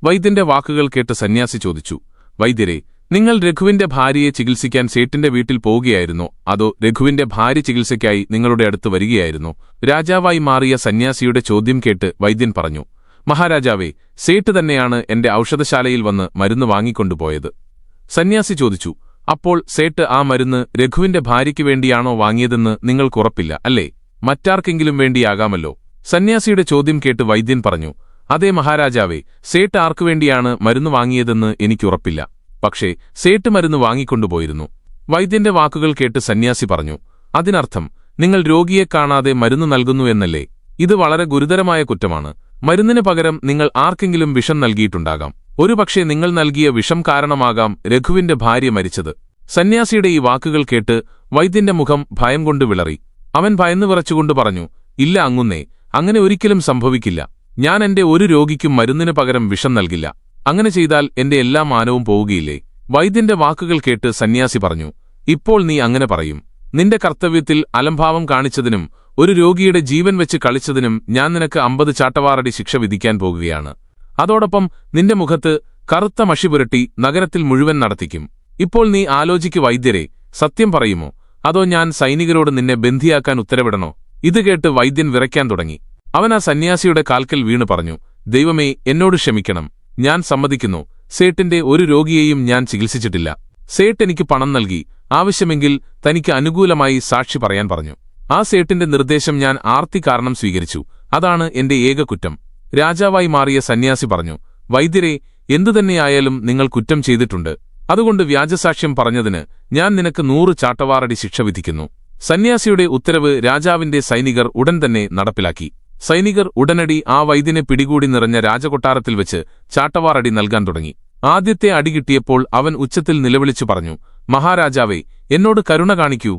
Speaker 1: വൈദ്യന്റെ വാക്കുകൾ കേട്ട് സന്യാസി ചോദിച്ചു, വൈദ്യരെ, നിങ്ങൾ രഘുവിന്റെ ഭാര്യയെ ചികിത്സിക്കാൻ സേട്ടിന്റെ വീട്ടിൽ പോവുകയായിരുന്നോ, അതോ രഘുവിന്റെ ഭാര്യ ചികിത്സയ്ക്കായി നിങ്ങളുടെ അടുത്ത് വരികയായിരുന്നോ? രാജാവായി മാറിയ സന്യാസിയുടെ ചോദ്യം കേട്ട് വൈദ്യൻ പറഞ്ഞു, മഹാരാജാവേ, സേട്ട് തന്നെയാണ് എന്റെ ഔഷധശാലയിൽ വന്ന് മരുന്ന് വാങ്ങിക്കൊണ്ടുപോയത്. സന്യാസി ചോദിച്ചു, അപ്പോൾ സേട്ട് ആ മരുന്ന് രഘുവിന്റെ ഭാര്യയ്ക്ക് വേണ്ടിയാണോ വാങ്ങിയതെന്ന് നിങ്ങൾക്കുറപ്പില്ല അല്ലേ? മറ്റാർക്കെങ്കിലും വേണ്ടിയാകാമല്ലോ. സന്യാസിയുടെ ചോദ്യം കേട്ട് വൈദ്യൻ പറഞ്ഞു, അതേ മഹാരാജാവേ, സേട്ട് ആർക്കുവേണ്ടിയാണ് മരുന്ന് വാങ്ങിയതെന്ന് എനിക്കുറപ്പില്ല. പക്ഷേ സേട്ട് മരുന്ന് വാങ്ങിക്കൊണ്ടുപോയിരുന്നു. വൈദ്യന്റെ വാക്കുകൾ കേട്ട് സന്യാസി പറഞ്ഞു, അതിനർത്ഥം നിങ്ങൾ രോഗിയെ കാണാതെ മരുന്ന് നൽകുന്നു എന്നല്ലേ? ഇത് വളരെ ഗുരുതരമായ കുറ്റമാണ്. മരുന്നിന് പകരം നിങ്ങൾ ആർക്കെങ്കിലും വിഷം നൽകിയിട്ടുണ്ടാകാം. ഒരുപക്ഷെ നിങ്ങൾ നൽകിയ വിഷം കാരണമാകാം രഘുവിന്റെ ഭാര്യ മരിച്ചത്. സന്യാസിയുടെ ഈ വാക്കുകൾ കേട്ട് വൈദ്യന്റെ മുഖം ഭയം കൊണ്ട് വിളറി. അവൻ ഭയന്നു വിറച്ചുകൊണ്ട് പറഞ്ഞു, ഇല്ല അങ്ങുന്നേ, അങ്ങനെ ഒരിക്കലും സംഭവിക്കില്ല. ഞാൻ എന്റെ ഒരു രോഗിക്കും മരുന്നിന് പകരം വിഷം നൽകില്ല. അങ്ങനെ ചെയ്താൽ എന്റെ എല്ലാ മാനവും പോവുകയില്ലേ? വൈദ്യന്റെ വാക്കുകൾ കേട്ട് സന്യാസി പറഞ്ഞു, ഇപ്പോൾ നീ അങ്ങനെ പറയും. നിന്റെ കർത്തവ്യത്തിൽ അലംഭാവം കാണിച്ചതിനും ഒരു രോഗിയുടെ ജീവൻ വെച്ച് കളിച്ചതിനും ഞാൻ നിനക്ക് 50 ചാട്ടവാറടി ശിക്ഷ വിധിക്കാൻ പോകുകയാണ്. അതോടൊപ്പം നിന്റെ മുഖത്ത് കറുത്ത മഷി പുരട്ടി നഗരത്തിൽ മുഴുവൻ നടത്തിക്കും. ഇപ്പോൾ നീ ആലോചിക്കു വൈദ്യരെ, സത്യം പറയുമോ, അതോ ഞാൻ സൈനികരോട് നിന്നെ ബന്ധിയാക്കാൻ ഉത്തരവിടണോ? ഇത് കേട്ട് വൈദ്യൻ വിറയ്ക്കാൻ തുടങ്ങി. അവൻ ആ സന്യാസിയുടെ കാൽക്കൽ വീണു പറഞ്ഞു, ദൈവമേ, എന്നോട് ക്ഷമിക്കണം. ഞാൻ സമ്മതിക്കുന്നു, സേട്ടിന്റെ ഒരു രോഗിയെയും ഞാൻ ചികിത്സിച്ചിട്ടില്ല. സേട്ട് എനിക്ക് പണം നൽകി, ആവശ്യമെങ്കിൽ തനിക്ക് അനുകൂലമായി സാക്ഷി പറയാൻ പറഞ്ഞു. ആ സേട്ടിന്റെ നിർദ്ദേശം ഞാൻ ആർത്തി കാരണം സ്വീകരിച്ചു. അതാണ് എന്റെ ഏക കുറ്റം. രാജാവായി മാറിയ സന്യാസി പറഞ്ഞു, വൈദ്യരെ, എന്തുതന്നെയായാലും നിങ്ങൾ കുറ്റം ചെയ്തിട്ടുണ്ട്. അതുകൊണ്ട് വ്യാജസാക്ഷ്യം പറഞ്ഞതിന് ഞാൻ നിനക്ക് 100 ചാട്ടവാറടി ശിക്ഷ വിധിക്കുന്നു. സന്യാസിയുടെ ഉത്തരവ് രാജാവിന്റെ സൈനികർ ഉടൻ തന്നെ നടപ്പിലാക്കി. സൈനികർ ഉടനടി ആ വൈദ്യനെ പിടികൂടി നിറഞ്ഞ രാജകൊട്ടാരത്തിൽ വെച്ച് ചാട്ടവാറടി നൽകാൻ തുടങ്ങി. ആദ്യത്തെ അടി കിട്ടിയപ്പോൾ അവൻ ഉച്ചത്തിൽ നിലവിളിച്ചു പറഞ്ഞു, മഹാരാജാവേ, എന്നോട് കരുണ കാണിക്കൂ.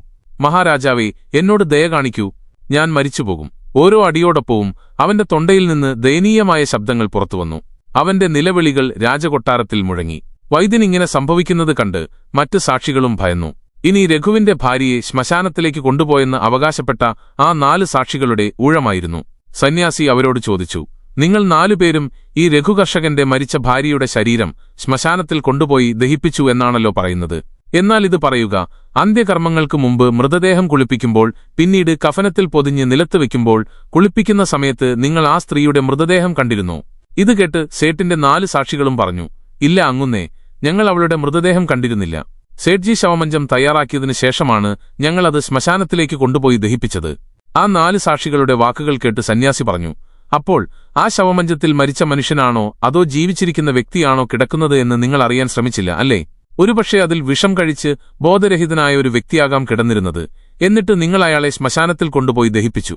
Speaker 1: മഹാരാജാവേ, എന്നോട് ദയ കാണിക്കൂ. ഞാൻ മരിച്ചുപോകും. ഓരോ അടിയോടൊപ്പവും അവന്റെ തൊണ്ടയിൽ നിന്ന് ദയനീയമായ ശബ്ദങ്ങൾ പുറത്തുവന്നു. അവന്റെ നിലവിളികൾ രാജകൊട്ടാരത്തിൽ മുഴങ്ങി. വൈദ്യനിങ്ങനെ സംഭവിക്കുന്നത് കണ്ട് മറ്റ് സാക്ഷികളും ഭയന്നു. ഇനി രഘുവിന്റെ ഭാര്യയെ ശ്മശാനത്തിലേക്ക് കൊണ്ടുപോയെന്ന് അവകാശപ്പെട്ട ആ 4 സാക്ഷികളുടെ ഊഴമായിരുന്നു. സന്യാസി അവരോട് ചോദിച്ചു, നിങ്ങൾ 4 പേരും ഈ രഘുകർഷകന്റെ മരിച്ച ഭാര്യയുടെ ശരീരം ശ്മശാനത്തിൽ കൊണ്ടുപോയി ദഹിപ്പിച്ചു എന്നാണല്ലോ പറയുന്നത്. എന്നാൽ ഇത് പറയുക, അന്ത്യകർമ്മങ്ങൾക്ക് മുമ്പ് മൃതദേഹം കുളിപ്പിക്കുമ്പോൾ, പിന്നീട് കഫനത്തിൽ പൊതിഞ്ഞ് നിലത്ത് വയ്ക്കുമ്പോൾ, കുളിപ്പിക്കുന്ന സമയത്ത് നിങ്ങൾ ആ സ്ത്രീയുടെ മൃതദേഹം കണ്ടിരുന്നോ? ഇത് കേട്ട് സേട്ടിന്റെ 4 സാക്ഷികളും പറഞ്ഞു, ഇല്ല അങ്ങുന്നേ, ഞങ്ങൾ അവളുടെ മൃതദേഹം കണ്ടിരുന്നില്ല. സേഠ്ജി ശവമഞ്ചം തയ്യാറാക്കിയതിനു ശേഷമാണ് ഞങ്ങളത് ശ്മശാനത്തിലേക്ക് കൊണ്ടുപോയി ദഹിപ്പിച്ചത്. ആ 4 സാക്ഷികളുടെ വാക്കുകൾ കേട്ട് സന്യാസി പറഞ്ഞു, അപ്പോൾ ആ ശവമഞ്ചത്തിൽ മരിച്ച മനുഷ്യനാണോ അതോ ജീവിച്ചിരിക്കുന്ന വ്യക്തിയാണോ കിടക്കുന്നത് എന്ന് നിങ്ങൾ അറിയാൻ ശ്രമിച്ചില്ല അല്ലേ? ഒരുപക്ഷെ അതിൽ വിഷം കഴിച്ച് ബോധരഹിതനായ ഒരു വ്യക്തിയാകാം കിടന്നിരുന്നത്. എന്നിട്ട് നിങ്ങൾ അയാളെ ശ്മശാനത്തിൽ കൊണ്ടുപോയി ദഹിപ്പിച്ചു.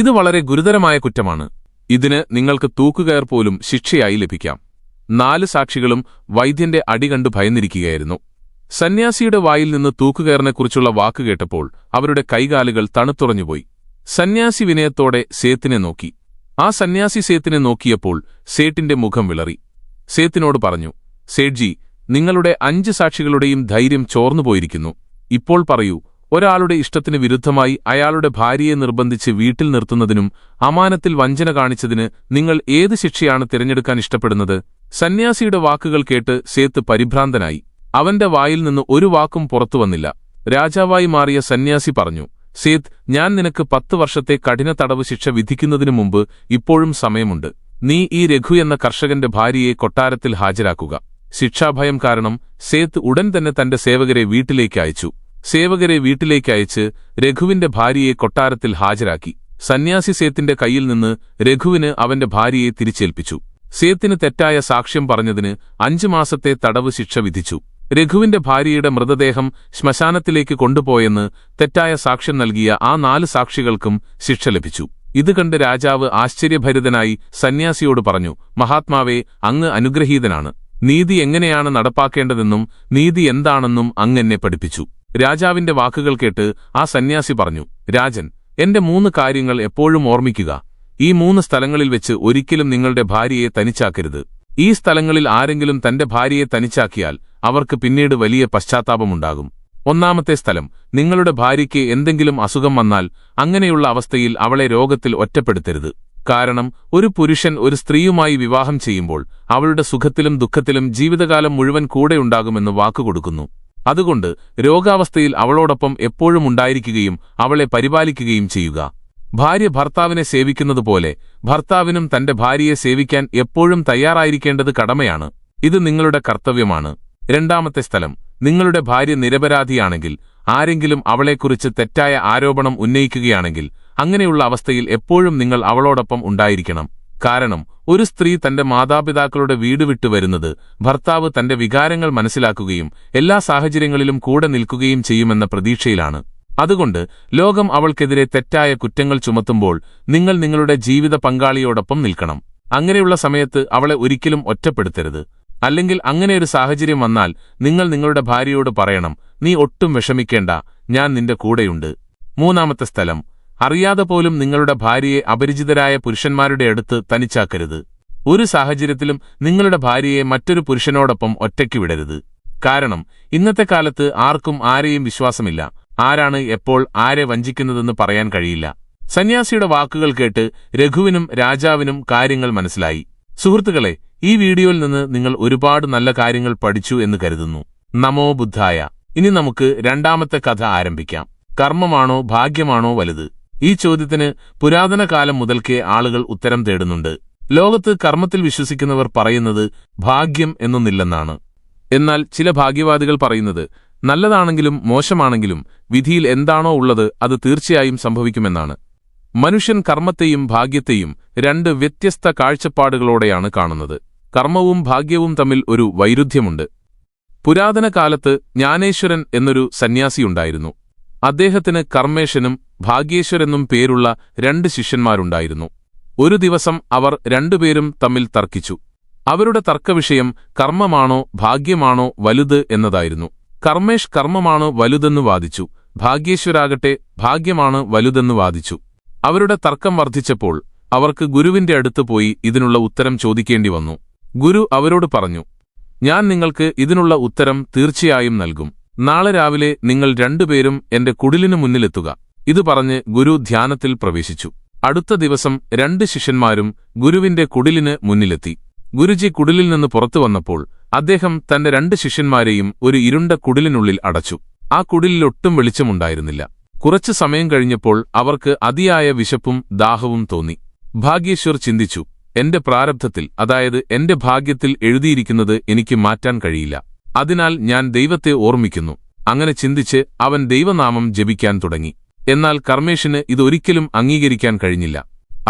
Speaker 1: ഇത് വളരെ ഗുരുതരമായ കുറ്റമാണ്. ഇതിന് നിങ്ങൾക്ക് തൂക്കുകയർ പോലും ശിക്ഷയായി ലഭിക്കാം. 4 സാക്ഷികളും വൈദ്യന്റെ അടി കണ്ടു ഭയന്നിരിക്കുകയായിരുന്നു. സന്യാസിയുടെ വായിൽ നിന്ന് തൂക്കുകയറിനെക്കുറിച്ചുള്ള വാക്ക് കേട്ടപ്പോൾ അവരുടെ കൈകാലുകൾ തണുത്തുറഞ്ഞുപോയി. സന്യാസി വിനയത്തോടെ സേത്തിനെ നോക്കി. ആ സന്യാസി സേത്തിനെ നോക്കിയപ്പോൾ സേട്ടിന്റെ മുഖം വിളറി. സേത്തിനോട് പറഞ്ഞു, സേഠ്ജി, നിങ്ങളുടെ 5 സാക്ഷികളുടെയും ധൈര്യം ചോർന്നുപോയിരിക്കുന്നു. ഇപ്പോൾ പറയൂ, ഒരാളുടെ ഇഷ്ടത്തിന് വിരുദ്ധമായി അയാളുടെ ഭാര്യയെ നിർബന്ധിച്ച് വീട്ടിൽ നിർത്തുന്നതിനും അമാനത്തിൽ വഞ്ചന കാണിച്ചതിന് നിങ്ങൾ ഏത് ശിക്ഷയാണ് തിരഞ്ഞെടുക്കാൻ ഇഷ്ടപ്പെടുന്നത്? സന്യാസിയുടെ വാക്കുകൾ കേട്ട് സേത്ത് പരിഭ്രാന്തനായി. അവന്റെ വായിൽ നിന്ന് ഒരു വാക്കും പുറത്തുവന്നില്ല. രാജാവായി മാറിയ സന്യാസി പറഞ്ഞു, സേത്ത്, ഞാൻ നിനക്ക് 10 വർഷത്തെ കഠിന തടവ് ശിക്ഷ വിധിക്കുന്നതിനു മുമ്പ് ഇപ്പോഴും സമയമുണ്ട്. നീ ഈ രഘു എന്ന കർഷകന്റെ ഭാര്യയെ കൊട്ടാരത്തിൽ ഹാജരാക്കുക. ശിക്ഷാഭയം കാരണം സേത്ത് ഉടൻ തന്നെ തന്റെ സേവകരെ വീട്ടിലേക്ക് അയച്ചു. സേവകരെ വീട്ടിലേക്ക് അയച്ച് രഘുവിന്റെ ഭാര്യയെ കൊട്ടാരത്തിൽ ഹാജരാക്കി. സന്യാസി സേത്തിന്റെ കയ്യിൽ നിന്ന് രഘുവിന് അവന്റെ ഭാര്യയെ തിരിച്ചേൽപ്പിച്ചു. സേത്തിന് തെറ്റായ സാക്ഷ്യം പറഞ്ഞതിന് 5 മാസത്തെ തടവ് ശിക്ഷ വിധിച്ചു. രഘുവിന്റെ ഭാര്യയുടെ മൃതദേഹം ശ്മശാനത്തിലേക്ക് കൊണ്ടുപോയെന്ന് തെറ്റായ സാക്ഷ്യം നൽകിയ ആ 4 സാക്ഷികൾക്കും ശിക്ഷ ലഭിച്ചു. ഇത് കണ്ട് രാജാവ് ആശ്ചര്യഭരിതനായി സന്യാസിയോട് പറഞ്ഞു, മഹാത്മാവേ, അങ്ങ് അനുഗ്രഹീതനാണ്. നീതി എങ്ങനെയാണ് നടപ്പാക്കേണ്ടതെന്നും നീതി എന്താണെന്നും അങ്ങ് എന്നെ പഠിപ്പിച്ചു. രാജാവിന്റെ വാക്കുകൾ കേട്ട് ആ സന്യാസി പറഞ്ഞു, രാജൻ, എന്റെ 3 കാര്യങ്ങൾ എപ്പോഴും ഓർമ്മിക്കുക. ഈ 3 സ്ഥലങ്ങളിൽ വെച്ച് ഒരിക്കലും നിങ്ങളുടെ ഭാര്യയെ തനിച്ചാക്കരുത്. ഈ സ്ഥലങ്ങളിൽ ആരെങ്കിലും തന്റെ ഭാര്യയെ തനിച്ചാക്കിയാൽ അവർക്ക് പിന്നീട് വലിയ പശ്ചാത്താപമുണ്ടാകും. 1-ാമത്തെ സ്ഥലം, നിങ്ങളുടെ ഭാര്യയ്ക്ക് എന്തെങ്കിലും അസുഖം വന്നാൽ അങ്ങനെയുള്ള അവസ്ഥയിൽ അവളെ രോഗത്തിൽ ഒറ്റപ്പെടുത്തരുത്. കാരണം ഒരു പുരുഷൻ ഒരു സ്ത്രീയുമായി വിവാഹം ചെയ്യുമ്പോൾ അവളുടെ സുഖത്തിലും ദുഃഖത്തിലും ജീവിതകാലം മുഴുവൻ കൂടെയുണ്ടാകുമെന്ന് വാക്കുകൊടുക്കുന്നു. അതുകൊണ്ട് രോഗാവസ്ഥയിൽ അവളോടൊപ്പം എപ്പോഴും ഉണ്ടായിരിക്കുകയും അവളെ പരിപാലിക്കുകയും ചെയ്യുക. ഭാര്യ ഭർത്താവിനെ സേവിക്കുന്നതുപോലെ ഭർത്താവിനും തന്റെ ഭാര്യയെ സേവിക്കാൻ എപ്പോഴും തയ്യാറായിരിക്കേണ്ടത് കടമയാണ്. ഇത് നിങ്ങളുടെ കർത്തവ്യമാണ്. 2-ാമത്തെ സ്ഥലം, നിങ്ങളുടെ ഭാര്യ നിരപരാധിയാണെങ്കിൽ ആരെങ്കിലും അവളെക്കുറിച്ച് തെറ്റായ ആരോപണം ഉന്നയിക്കുകയാണെങ്കിൽ അങ്ങനെയുള്ള അവസ്ഥയിൽ എപ്പോഴും നിങ്ങൾ അവളോടൊപ്പം ഉണ്ടായിരിക്കണം. കാരണം ഒരു സ്ത്രീ തന്റെ മാതാപിതാക്കളുടെ വീട് വിട്ടുവരുന്നത് ഭർത്താവ് തന്റെ വികാരങ്ങൾ മനസ്സിലാക്കുകയും എല്ലാ സാഹചര്യങ്ങളിലും കൂടെ നിൽക്കുകയും ചെയ്യുമെന്ന പ്രതീക്ഷയിലാണ്. അതുകൊണ്ട് ലോകം അവൾക്കെതിരെ തെറ്റായ കുറ്റങ്ങൾ ചുമത്തുമ്പോൾ നിങ്ങൾ നിങ്ങളുടെ ജീവിത പങ്കാളിയോടൊപ്പം നിൽക്കണം. അങ്ങനെയുള്ള സമയത്ത് അവളെ ഒരിക്കലും ഒറ്റപ്പെടുത്തരുത്. അല്ലെങ്കിൽ അങ്ങനെയൊരു സാഹചര്യം വന്നാൽ നിങ്ങൾ നിങ്ങളുടെ ഭാര്യയോട് പറയണം, നീ ഒട്ടും വിഷമിക്കേണ്ട, ഞാൻ നിന്റെ കൂടെയുണ്ട്. 3-ാമത്തെ സ്ഥലം, അറിയാതെ പോലും നിങ്ങളുടെ ഭാര്യയെ അപരിചിതരായ പുരുഷന്മാരുടെ അടുത്ത് തനിച്ചാക്കരുത്. ഒരു സാഹചര്യത്തിലും നിങ്ങളുടെ ഭാര്യയെ മറ്റൊരു പുരുഷനോടൊപ്പം ഒറ്റയ്ക്ക് വിടരുത്. കാരണം ഇന്നത്തെ കാലത്ത് ആർക്കും ആരെയും വിശ്വാസമില്ല. ആരാണ് എപ്പോൾ ആരെ വഞ്ചിക്കുന്നതെന്ന് പറയാൻ കഴിയില്ല. സന്യാസിയുടെ വാക്കുകൾ കേട്ട് രഘുവിനും രാജാവിനും കാര്യങ്ങൾ മനസ്സിലായി. സുഹൃത്തുക്കളെ, ഈ വീഡിയോയിൽ നിന്ന് നിങ്ങൾ ഒരുപാട് നല്ല കാര്യങ്ങൾ പഠിച്ചു എന്ന് കരുതുന്നു. നമോ ബുദ്ധായ. ഇനി നമുക്ക് 2-ാമത്തെ കഥ ആരംഭിക്കാം. കർമ്മമാണോ ഭാഗ്യമാണോ വലുത്? ഈ ചോദ്യത്തിന് പുരാതന കാലം മുതൽക്കേ ആളുകൾ ഉത്തരം തേടുന്നുണ്ട്. ലോകത്ത് കർമ്മത്തിൽ വിശ്വസിക്കുന്നവർ പറയുന്നത് ഭാഗ്യം എന്നൊന്നില്ലെന്നാണ്. എന്നാൽ ചില ഭാഗ്യവാദികൾ പറയുന്നത് നല്ലതാണെങ്കിലും മോശമാണെങ്കിലും വിധിയിൽ എന്താണോ ഉള്ളത് അത് തീർച്ചയായും സംഭവിക്കുമെന്നാണ്. മനുഷ്യൻ കർമ്മത്തെയും ഭാഗ്യത്തെയും 2 വ്യത്യസ്ത കാഴ്ചപ്പാടുകളോടെയാണ് കാണുന്നത്. കർമ്മവും ഭാഗ്യവും തമ്മിൽ ഒരു വൈരുദ്ധ്യമുണ്ട്. പുരാതന കാലത്ത് ജ്ഞാനേശ്വരൻ എന്നൊരു സന്യാസിയുണ്ടായിരുന്നു. അദ്ദേഹത്തിന് കർമ്മേശനും ഭാഗ്യേശ്വരെന്നും പേരുള്ള 2 ശിഷ്യന്മാരുണ്ടായിരുന്നു. ഒരു ദിവസം അവർ 2 പേരും തമ്മിൽ തർക്കിച്ചു. അവരുടെ തർക്കവിഷയം കർമ്മമാണോ ഭാഗ്യമാണോ വലുത് എന്നതായിരുന്നു. കർമ്മേഷ് കർമ്മമാണ് വലുതെന്ന് വാദിച്ചു. ഭാഗ്യേശ്വരാകട്ടെ ഭാഗ്യമാണ് വലുതെന്ന് വാദിച്ചു. അവരുടെ തർക്കം വർദ്ധിച്ചപ്പോൾ അവർക്ക് ഗുരുവിന്റെ അടുത്ത് പോയി ഇതിനുള്ള ഉത്തരം ചോദിക്കേണ്ടി വന്നു. ഗുരു അവരോട് പറഞ്ഞു, ഞാൻ നിങ്ങൾക്ക് ഇതിനുള്ള ഉത്തരം തീർച്ചയായും നൽകും. നാളെ രാവിലെ നിങ്ങൾ രണ്ടുപേരും എന്റെ കുടിലിനു മുന്നിലെത്തുക. ഇത് പറഞ്ഞ് ഗുരു ധ്യാനത്തിൽ പ്രവേശിച്ചു. അടുത്ത ദിവസം 2 ശിഷ്യന്മാരും ഗുരുവിന്റെ കുടിലിന് മുന്നിലെത്തി. ഗുരുജി കുടിലിൽ നിന്ന് പുറത്തു വന്നപ്പോൾ അദ്ദേഹം തന്റെ 2 ശിഷ്യന്മാരെയും ഒരു ഇരുണ്ട കുടിലിനുള്ളിൽ അടച്ചു. ആ കുടിലിലൊട്ടും വെളിച്ചമുണ്ടായിരുന്നില്ല. കുറച്ചു സമയം കഴിഞ്ഞപ്പോൾ അവർക്ക് അതിയായ വിശപ്പും ദാഹവും തോന്നി. ഭാഗ്യേശ്വർ ചിന്തിച്ചു, എന്റെ പ്രാരബ്ധത്തിൽ, അതായത് എന്റെ ഭാഗ്യത്തിൽ എഴുതിയിരിക്കുന്നത് എനിക്ക് മാറ്റാൻ കഴിയില്ല. അതിനാൽ ഞാൻ ദൈവത്തെ ഓർമ്മിക്കുന്നു. അങ്ങനെ ചിന്തിച്ച് അവൻ ദൈവനാമം ജപിക്കാൻ തുടങ്ങി. എന്നാൽ കർമ്മേഷിന് ഇതൊരിക്കലും അംഗീകരിക്കാൻ കഴിഞ്ഞില്ല.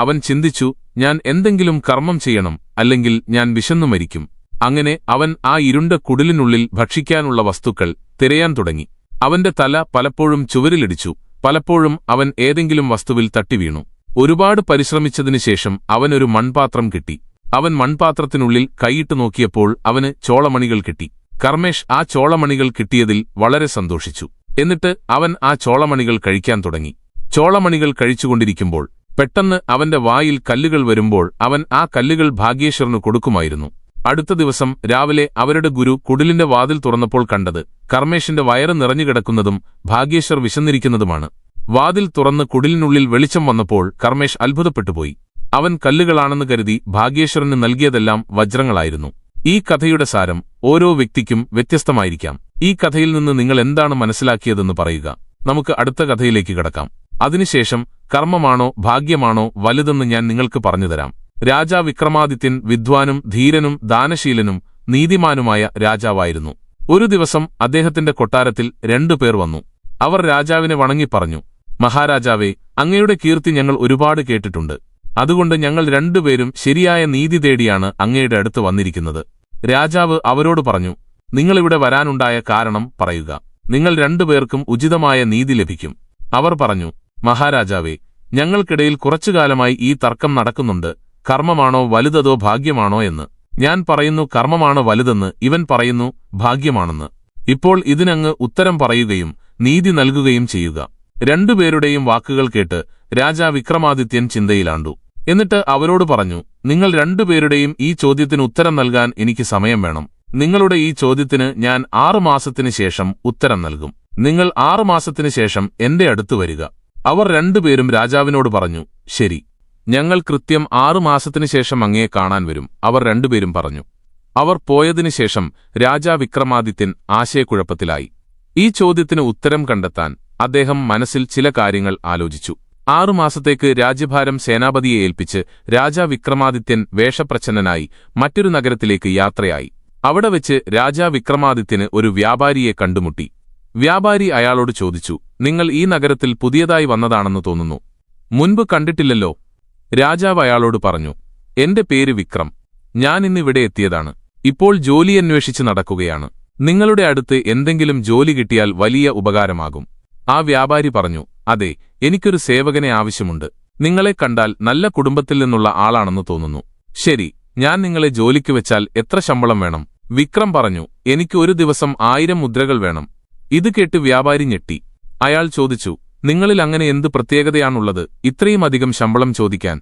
Speaker 1: അവൻ ചിന്തിച്ചു, ഞാൻ എന്തെങ്കിലും കർമ്മം ചെയ്യണം, അല്ലെങ്കിൽ ഞാൻ വിശന്നു മരിക്കും. അങ്ങനെ അവൻ ആ ഇരുണ്ട കുടിലിനുള്ളിൽ ഭക്ഷിക്കാനുള്ള വസ്തുക്കൾ തിരയാൻ തുടങ്ങി. അവന്റെ തല പലപ്പോഴും ചുവരിലിടിച്ചു, പലപ്പോഴും അവൻ ഏതെങ്കിലും വസ്തുവിൽ തട്ടിവീണു. ഒരുപാട് പരിശ്രമിച്ചതിനുശേഷം അവനൊരു മൺപാത്രം കിട്ടി. അവൻ മൺപാത്രത്തിനുള്ളിൽ കൈയിട്ട് നോക്കിയപ്പോൾ അവന് ചോളമണികൾ കിട്ടി. കർമ്മേഷ് ആ ചോളമണികൾ കിട്ടിയതിൽ വളരെ സന്തോഷിച്ചു. എന്നിട്ട് അവൻ ആ ചോളമണികൾ കഴിക്കാൻ തുടങ്ങി. ചോളമണികൾ കഴിച്ചുകൊണ്ടിരിക്കുമ്പോൾ പെട്ടെന്ന് അവന്റെ വായിൽ കല്ലുകൾ വരുമ്പോൾ അവൻ ആ കല്ലുകൾ ഭാഗ്യേശ്വറിനു കൊടുക്കുമായിരുന്നു. അടുത്ത ദിവസം രാവിലെ അവരുടെ ഗുരു കുടിലിന്റെ വാതിൽ തുറന്നപ്പോൾ കണ്ടത് കർമ്മേഷിന്റെ വയറ് നിറഞ്ഞുകിടക്കുന്നതും ഭാഗ്യേശ്വർ വിശന്നിരിക്കുന്നതുമാണ്. വാതിൽ തുറന്ന് കുടിലിനുള്ളിൽ വെളിച്ചം വന്നപ്പോൾ കർമ്മേഷ് അത്ഭുതപ്പെട്ടുപോയി. അവൻ കല്ലുകളാണെന്ന് കരുതി ഭാഗ്യേശ്വരന് നൽകിയതെല്ലാം വജ്രങ്ങളായിരുന്നു. ഈ കഥയുടെ സാരം ഓരോ വ്യക്തിക്കും വ്യത്യസ്തമായിരിക്കാം. ഈ കഥയിൽ നിന്ന് നിങ്ങൾ എന്താണ് മനസ്സിലാക്കിയതെന്ന് പറയുക. നമുക്ക് അടുത്ത കഥയിലേക്ക് കടക്കാം. അതിനുശേഷം കർമ്മമാണോ ഭാഗ്യമാണോ വലുതെന്ന് ഞാൻ നിങ്ങൾക്ക് പറഞ്ഞുതരാം. രാജാ വിക്രമാദിത്യൻ വിദ്വാനും ധീരനും ദാനശീലനും നീതിമാനുമായ രാജാവായിരുന്നു. ഒരു ദിവസം അദ്ദേഹത്തിന്റെ കൊട്ടാരത്തിൽ 2 പേർ വന്നു. അവർ രാജാവിനെ വണങ്ങി പറഞ്ഞു, മഹാരാജാവേ, അങ്ങയുടെ കീർത്തി ഞങ്ങൾ ഒരുപാട് കേട്ടിട്ടുണ്ട്. അതുകൊണ്ട് ഞങ്ങൾ 2 പേരും ശരിയായ നീതി തേടിയാണ് അങ്ങയുടെ അടുത്ത് വന്നിരിക്കുന്നത്. രാജാവ് അവരോട് പറഞ്ഞു, നിങ്ങളിവിടെ വരാനുണ്ടായ കാരണം പറയുക. നിങ്ങൾ 2 പേർക്കും ഉചിതമായ നീതി ലഭിക്കും. അവർ പറഞ്ഞു, മഹാരാജാവേ, ഞങ്ങൾക്കിടയിൽ കുറച്ചുകാലമായി ഈ തർക്കം നടക്കുന്നുണ്ട്. കർമ്മമാണോ വലുതോ ഭാഗ്യമാണോ എന്ന്. ഞാൻ പറയുന്നു കർമ്മമാണ് വലുതെന്ന്, ഇവൻ പറയുന്നു ഭാഗ്യമാണെന്ന്. ഇപ്പോൾ ഇതിനങ്ങ് ഉത്തരം പറയുകയും നീതി നൽകുകയും ചെയ്യുക. 2 പേരുടെയും വാക്കുകൾ കേട്ട് രാജാ വിക്രമാദിത്യൻ ചിന്തയിലാണ്ടു. എന്നിട്ട് അവരോട് പറഞ്ഞു, നിങ്ങൾ 2 പേരുടെയും ഈ ചോദ്യത്തിന് ഉത്തരം നൽകാൻ എനിക്ക് സമയം വേണം. നിങ്ങളുടെ ഈ ചോദ്യത്തിന് ഞാൻ 6 മാസത്തിനു ശേഷം ഉത്തരം നൽകും. നിങ്ങൾ 6 മാസത്തിനു ശേഷം എന്റെ അടുത്ത് വരിക. അവർ 2 പേരും രാജാവിനോട് പറഞ്ഞു, ശരി, ഞങ്ങൾ കൃത്യം 6 മാസത്തിനു ശേഷം അങ്ങയെ കാണാൻ വരും. അവർ 2 പേരും പറഞ്ഞു. അവർ പോയതിനുശേഷം രാജാ വിക്രമാദിത്യൻ ആശയക്കുഴപ്പത്തിലായി. ഈ ചോദ്യത്തിന് ഉത്തരം കണ്ടെത്താൻ അദ്ദേഹം മനസ്സിൽ ചില കാര്യങ്ങൾ ആലോചിച്ചു. 6 മാസത്തേക്ക് രാജ്യഭാരം സേനാപതിയെ ഏൽപ്പിച്ച് രാജാ വിക്രമാദിത്യൻ വേഷപ്രച്ഛന്നനായി മറ്റൊരു നഗരത്തിലേക്ക് യാത്രയായി. അവിടെ വെച്ച് രാജാ വിക്രമാദിത്യന് ഒരു വ്യാപാരിയെ കണ്ടുമുട്ടി. വ്യാപാരി അയാളോട് ചോദിച്ചു, നിങ്ങൾ ഈ നഗരത്തിൽ പുതിയതായി വന്നതാണെന്ന് തോന്നുന്നു. മുൻപ് കണ്ടിട്ടില്ലല്ലോ. രാജാവ് അയാളോട് പറഞ്ഞു, എന്റെ പേര് വിക്രം. ഞാൻ ഇന്നിവിടെ എത്തിയതാണ്. ഇപ്പോൾ ജോലി അന്വേഷിച്ച് നടക്കുകയാണ്. നിങ്ങളുടെ അടുത്ത് എന്തെങ്കിലും ജോലി കിട്ടിയാൽ വലിയ ഉപകാരമാകും. ആ വ്യാപാരി പറഞ്ഞു, അതെ, എനിക്കൊരു സേവകനെ ആവശ്യമുണ്ട്. നിങ്ങളെ കണ്ടാൽ നല്ല കുടുംബത്തിൽ നിന്നുള്ള ആളാണെന്ന് തോന്നുന്നു. ശരി, ഞാൻ നിങ്ങളെ ജോലിക്ക് വെച്ചാൽ എത്ര ശമ്പളം വേണം? വിക്രം പറഞ്ഞു, എനിക്ക് ഒരു ദിവസം 1000 മുദ്രകൾ വേണം. ഇത് കേട്ട് വ്യാപാരി ഞെട്ടി. അയാൾ ചോദിച്ചു, നിങ്ങളിൽ അങ്ങനെ എന്ത് പ്രത്യേകതയാണുള്ളത് ഇത്രയും അധികം ശമ്പളം ചോദിക്കാൻ?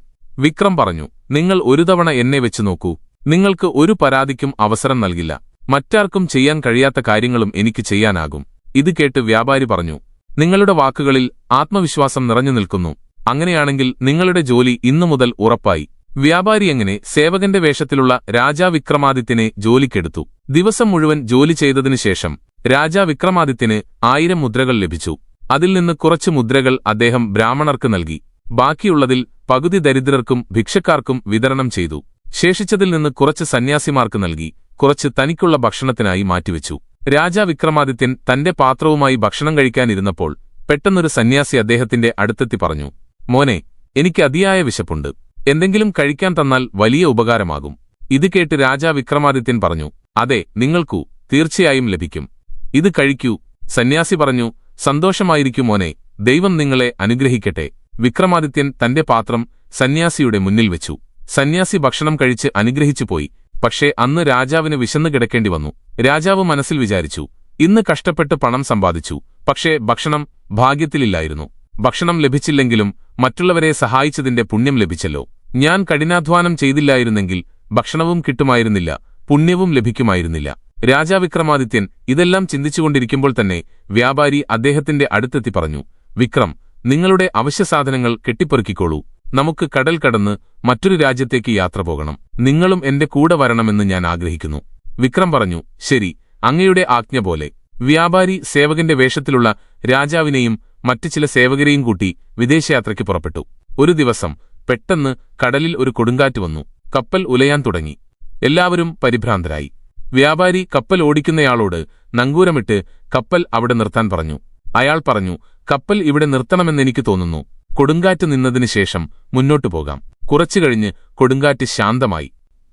Speaker 1: വിക്രം പറഞ്ഞു, നിങ്ങൾ ഒരു തവണ എന്നെ വെച്ച് നോക്കൂ. നിങ്ങൾക്ക് ഒരു പരാതിക്കും അവസരം നൽകില്ല. മറ്റാർക്കും ചെയ്യാൻ കഴിയാത്ത കാര്യങ്ങളും എനിക്ക് ചെയ്യാനാകും. ഇത് കേട്ട് വ്യാപാരി പറഞ്ഞു, നിങ്ങളുടെ വാക്കുകളിൽ ആത്മവിശ്വാസം നിറഞ്ഞു നിൽക്കുന്നു. അങ്ങനെയാണെങ്കിൽ നിങ്ങളുടെ ജോലി ഇന്നു മുതൽ ഉറപ്പായി. വ്യാപാരി എങ്ങനെ സേവകന്റെ വേഷത്തിലുള്ള രാജാ വിക്രമാദിത്യനെ ജോലിക്കെടുത്തു. ദിവസം മുഴുവൻ ജോലി ചെയ്തതിനുശേഷം രാജാ വിക്രമാദിത്യന് 1000 മുദ്രകൾ ലഭിച്ചു. അതിൽ നിന്ന് കുറച്ച് മുദ്രകൾ അദ്ദേഹം ബ്രാഹ്മണർക്ക് നൽകി. ബാക്കിയുള്ളതിൽ പകുതി ദരിദ്രർക്കും ഭിക്ഷക്കാർക്കും വിതരണം ചെയ്തു. ശേഷിച്ചതിൽ നിന്ന് കുറച്ച് സന്യാസിമാർക്ക് നൽകി. കുറച്ച് തനിക്കുള്ള ഭക്ഷണത്തിനായി മാറ്റിവെച്ചു. രാജാ വിക്രമാദിത്യൻ തന്റെ പാത്രവുമായി ഭക്ഷണം കഴിക്കാനിരുന്നപ്പോൾ പെട്ടെന്നൊരു സന്യാസി അദ്ദേഹത്തിന്റെ അടുത്തെത്തി പറഞ്ഞു, മോനെ, എനിക്ക് അതിയായ വിശപ്പുണ്ട്. എന്തെങ്കിലും കഴിക്കാൻ തന്നാൽ വലിയ ഉപകാരമാകും. ഇത് കേട്ട് രാജാ വിക്രമാദിത്യൻ പറഞ്ഞു, അതെ, നിങ്ങൾക്കു തീർച്ചയായും ലഭിക്കും. ഇത് കഴിക്കൂ. സന്യാസി പറഞ്ഞു, സന്തോഷമായിരിക്കും മോനെ, ദൈവം നിങ്ങളെ അനുഗ്രഹിക്കട്ടെ. വിക്രമാദിത്യൻ തന്റെ പാത്രം സന്യാസിയുടെ മുന്നിൽ വെച്ചു. സന്യാസി ഭക്ഷണം കഴിച്ച് അനുഗ്രഹിച്ചു പോയി. പക്ഷേ അന്ന് രാജാവിന് വിശന്നു കിടക്കേണ്ടി വന്നു. രാജാവ് മനസ്സിൽ വിചാരിച്ചു, ഇന്ന് കഷ്ടപ്പെട്ട് പണം സമ്പാദിച്ചു, പക്ഷേ ഭക്ഷണം ഭാഗ്യത്തിലില്ലായിരുന്നു. ഭക്ഷണം ലഭിച്ചില്ലെങ്കിലും മറ്റുള്ളവരെ സഹായിച്ചതിന്റെ പുണ്യം ലഭിച്ചല്ലോ. ഞാൻ കഠിനാധ്വാനം ചെയ്തില്ലായിരുന്നെങ്കിൽ ഭക്ഷണവും കിട്ടുമായിരുന്നില്ല, പുണ്യവും ലഭിക്കുമായിരുന്നില്ല. രാജാവിക്രമാദിത്യൻ ഇതെല്ലാം ചിന്തിച്ചുകൊണ്ടിരിക്കുമ്പോൾ തന്നെ വ്യാപാരി അദ്ദേഹത്തിന്റെ അടുത്തെത്തി പറഞ്ഞു, വിക്രം, നിങ്ങളുടെ അവശ്യസാധനങ്ങൾ കെട്ടിപ്പെറുക്കിക്കോളൂ. നമുക്ക് കടൽ കടന്ന് മറ്റൊരു രാജ്യത്തേക്ക് യാത്ര പോകണം. നിങ്ങളും എന്റെ കൂടെ വരണമെന്ന് ഞാൻ ആഗ്രഹിക്കുന്നു. വിക്രം പറഞ്ഞു, ശരി, അങ്ങയുടെ ആജ്ഞ പോലെ. വ്യാപാരി സേവകന്റെ വേഷത്തിലുള്ള രാജാവിനെയും മറ്റു ചില സേവകരെയും കൂട്ടി വിദേശയാത്രയ്ക്ക് പുറപ്പെട്ടു. ഒരു ദിവസം പെട്ടെന്ന് കടലിൽ ഒരു കൊടുങ്കാറ്റ് വന്നു. കപ്പൽ ഉലയാൻ തുടങ്ങി. എല്ലാവരും പരിഭ്രാന്തരായി. വ്യാപാരി കപ്പൽ ഓടിക്കുന്നയാളോട് നങ്കൂരമിട്ട് കപ്പൽ അവിടെ നിർത്താൻ പറഞ്ഞു. അയാൾ പറഞ്ഞു, കപ്പൽ ഇവിടെ നിർത്തണമെന്നെനിക്ക് തോന്നുന്നു. കൊടുങ്കാറ്റ് നിന്നതിനു ശേഷം മുന്നോട്ടു പോകാം. കുറച്ചുകഴിഞ്ഞ് കൊടുങ്കാറ്റ് ശാന്തമായി.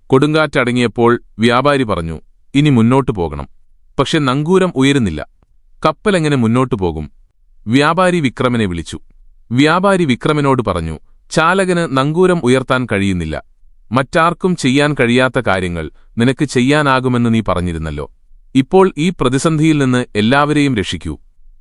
Speaker 1: കൊടുങ്കാറ്റടങ്ങിയപ്പോൾ വ്യാപാരി പറഞ്ഞു, ഇനി മുന്നോട്ടു പോകണം. പക്ഷെ നങ്കൂരം ഉയരുന്നില്ല. കപ്പലെങ്ങനെ മുന്നോട്ടു പോകും? വ്യാപാരി വിക്രമനെ വിളിച്ചു. വ്യാപാരി വിക്രമനോട് പറഞ്ഞു, ചാലകന് നങ്കൂരം ഉയർത്താൻ കഴിയുന്നില്ല. മറ്റാർക്കും ചെയ്യാൻ കഴിയാത്ത കാര്യങ്ങൾ നിനക്ക് ചെയ്യാനാകുമെന്ന് നീ പറഞ്ഞിരുന്നല്ലോ. ഇപ്പോൾ ഈ പ്രതിസന്ധിയിൽ നിന്ന് എല്ലാവരെയും രക്ഷിക്കൂ.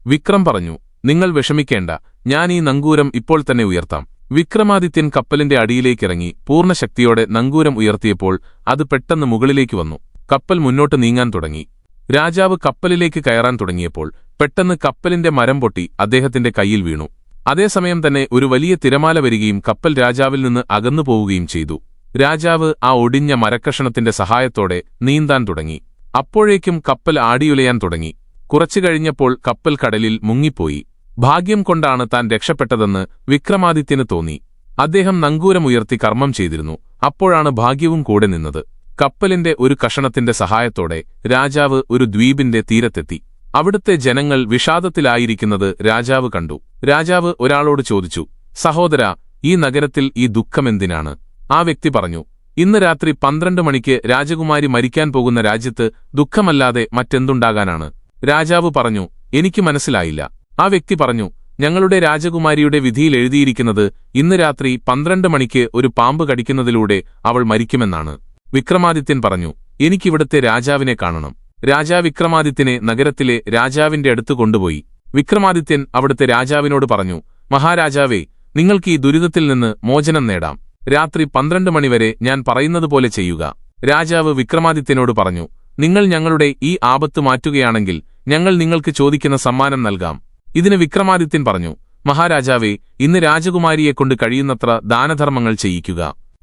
Speaker 1: വിക്രം പറഞ്ഞു, നിങ്ങൾ വിഷമിക്കേണ്ട, ഞാൻ ഈ നങ്കൂരം ഇപ്പോൾ തന്നെ ഉയർത്താം. വിക്രമാദിത്യൻ കപ്പലിന്റെ അടിയിലേക്കിറങ്ങി പൂർണ്ണശക്തിയോടെ നങ്കൂരം ഉയർത്തിയപ്പോൾ അത് പെട്ടെന്ന് മുകളിലേക്ക് വന്നു. കപ്പൽ മുന്നോട്ട് നീങ്ങാൻ തുടങ്ങി. രാജാവ് കപ്പലിലേക്ക് കയറാൻ തുടങ്ങിയപ്പോൾ പെട്ടെന്ന് കപ്പലിന്റെ മരം പൊട്ടി അദ്ദേഹത്തിന്റെ കയ്യിൽ വീണു. അതേസമയം തന്നെ ഒരു വലിയ തിരമാല വരികയും കപ്പൽ രാജാവിൽ നിന്ന് അകന്നു പോവുകയും ചെയ്തു. രാജാവ് ആ ഒടിഞ്ഞ മരക്കഷണത്തിന്റെ സഹായത്തോടെ നീന്താൻ തുടങ്ങി. അപ്പോഴേക്കും കപ്പൽ ആടിയുലയാൻ തുടങ്ങി. കുറച്ചു കഴിഞ്ഞപ്പോൾ കപ്പൽ കടലിൽ മുങ്ങിപ്പോയി. ഭാഗ്യം കൊണ്ടാണ് താൻ രക്ഷപ്പെട്ടതെന്ന് വിക്രമാദിത്യന് തോന്നി. അദ്ദേഹം നങ്കൂരമുയർത്തി കർമ്മം ചെയ്തിരുന്നു. അപ്പോഴാണ് ഭാഗ്യവും കൂടെ നിന്നത്. കപ്പലിന്റെ ഒരു കഷണത്തിന്റെ സഹായത്തോടെ രാജാവ് ഒരു ദ്വീപിന്റെ തീരത്തെത്തി. അവിടുത്തെ ജനങ്ങൾ വിഷാദത്തിലായിരിക്കുന്നത് രാജാവ് കണ്ടു. രാജാവ് ഒരാളോട് ചോദിച്ചു, സഹോദരാ, ഈ നഗരത്തിൽ ഈ ദുഃഖമെന്തിനാണ്? ആ വ്യക്തി പറഞ്ഞു, ഇന്ന് രാത്രി 12 മണിക്ക് രാജകുമാരി മരിക്കാൻ പോകുന്ന രാജ്യത്ത് ദുഃഖമല്ലാതെ മറ്റെന്തുണ്ടാകാനാണ്? രാജാവ് പറഞ്ഞു, എനിക്ക് മനസ്സിലായില്ല. ആ വ്യക്തി പറഞ്ഞു, ഞങ്ങളുടെ രാജകുമാരിയുടെ വിധിയിൽ എഴുതിയിരിക്കുന്നത് ഇന്ന് രാത്രി 12 മണിക്ക് ഒരു പാമ്പ് കടിക്കുന്നതിലൂടെ അവൾ മരിക്കുമെന്നാണ്. വിക്രമാദിത്യൻ പറഞ്ഞു, എനിക്കിവിടുത്തെ രാജാവിനെ കാണണം. രാജാവ് വിക്രമാദിത്യനെ നഗരത്തിലെ രാജാവിന്റെ അടുത്ത് കൊണ്ടുപോയി. വിക്രമാദിത്യൻ അവിടുത്തെ രാജാവിനോട് പറഞ്ഞു, മഹാരാജാവേ, നിങ്ങൾക്ക് ഈ ദുരിതത്തിൽ നിന്ന് മോചനം നേടാം. രാത്രി 12 മണിവരെ ഞാൻ പറയുന്നതുപോലെ ചെയ്യുക. രാജാവ് വിക്രമാദിത്യനോട് പറഞ്ഞു, നിങ്ങൾ ഞങ്ങളുടെ ഈ ആപത്ത് മാറ്റുകയാണെങ്കിൽ ഞങ്ങൾ നിങ്ങൾക്ക് ചോദിക്കുന്ന സമ്മാനം നൽകാം. ഇതിന് വിക്രമാദിത്യൻ പറഞ്ഞു, മഹാരാജാവേ, ഇന്ന് രാജകുമാരിയെക്കൊണ്ട് കഴിയുന്നത്ര ദാനധർമ്മങ്ങൾ ചെയ്യിക്കുക.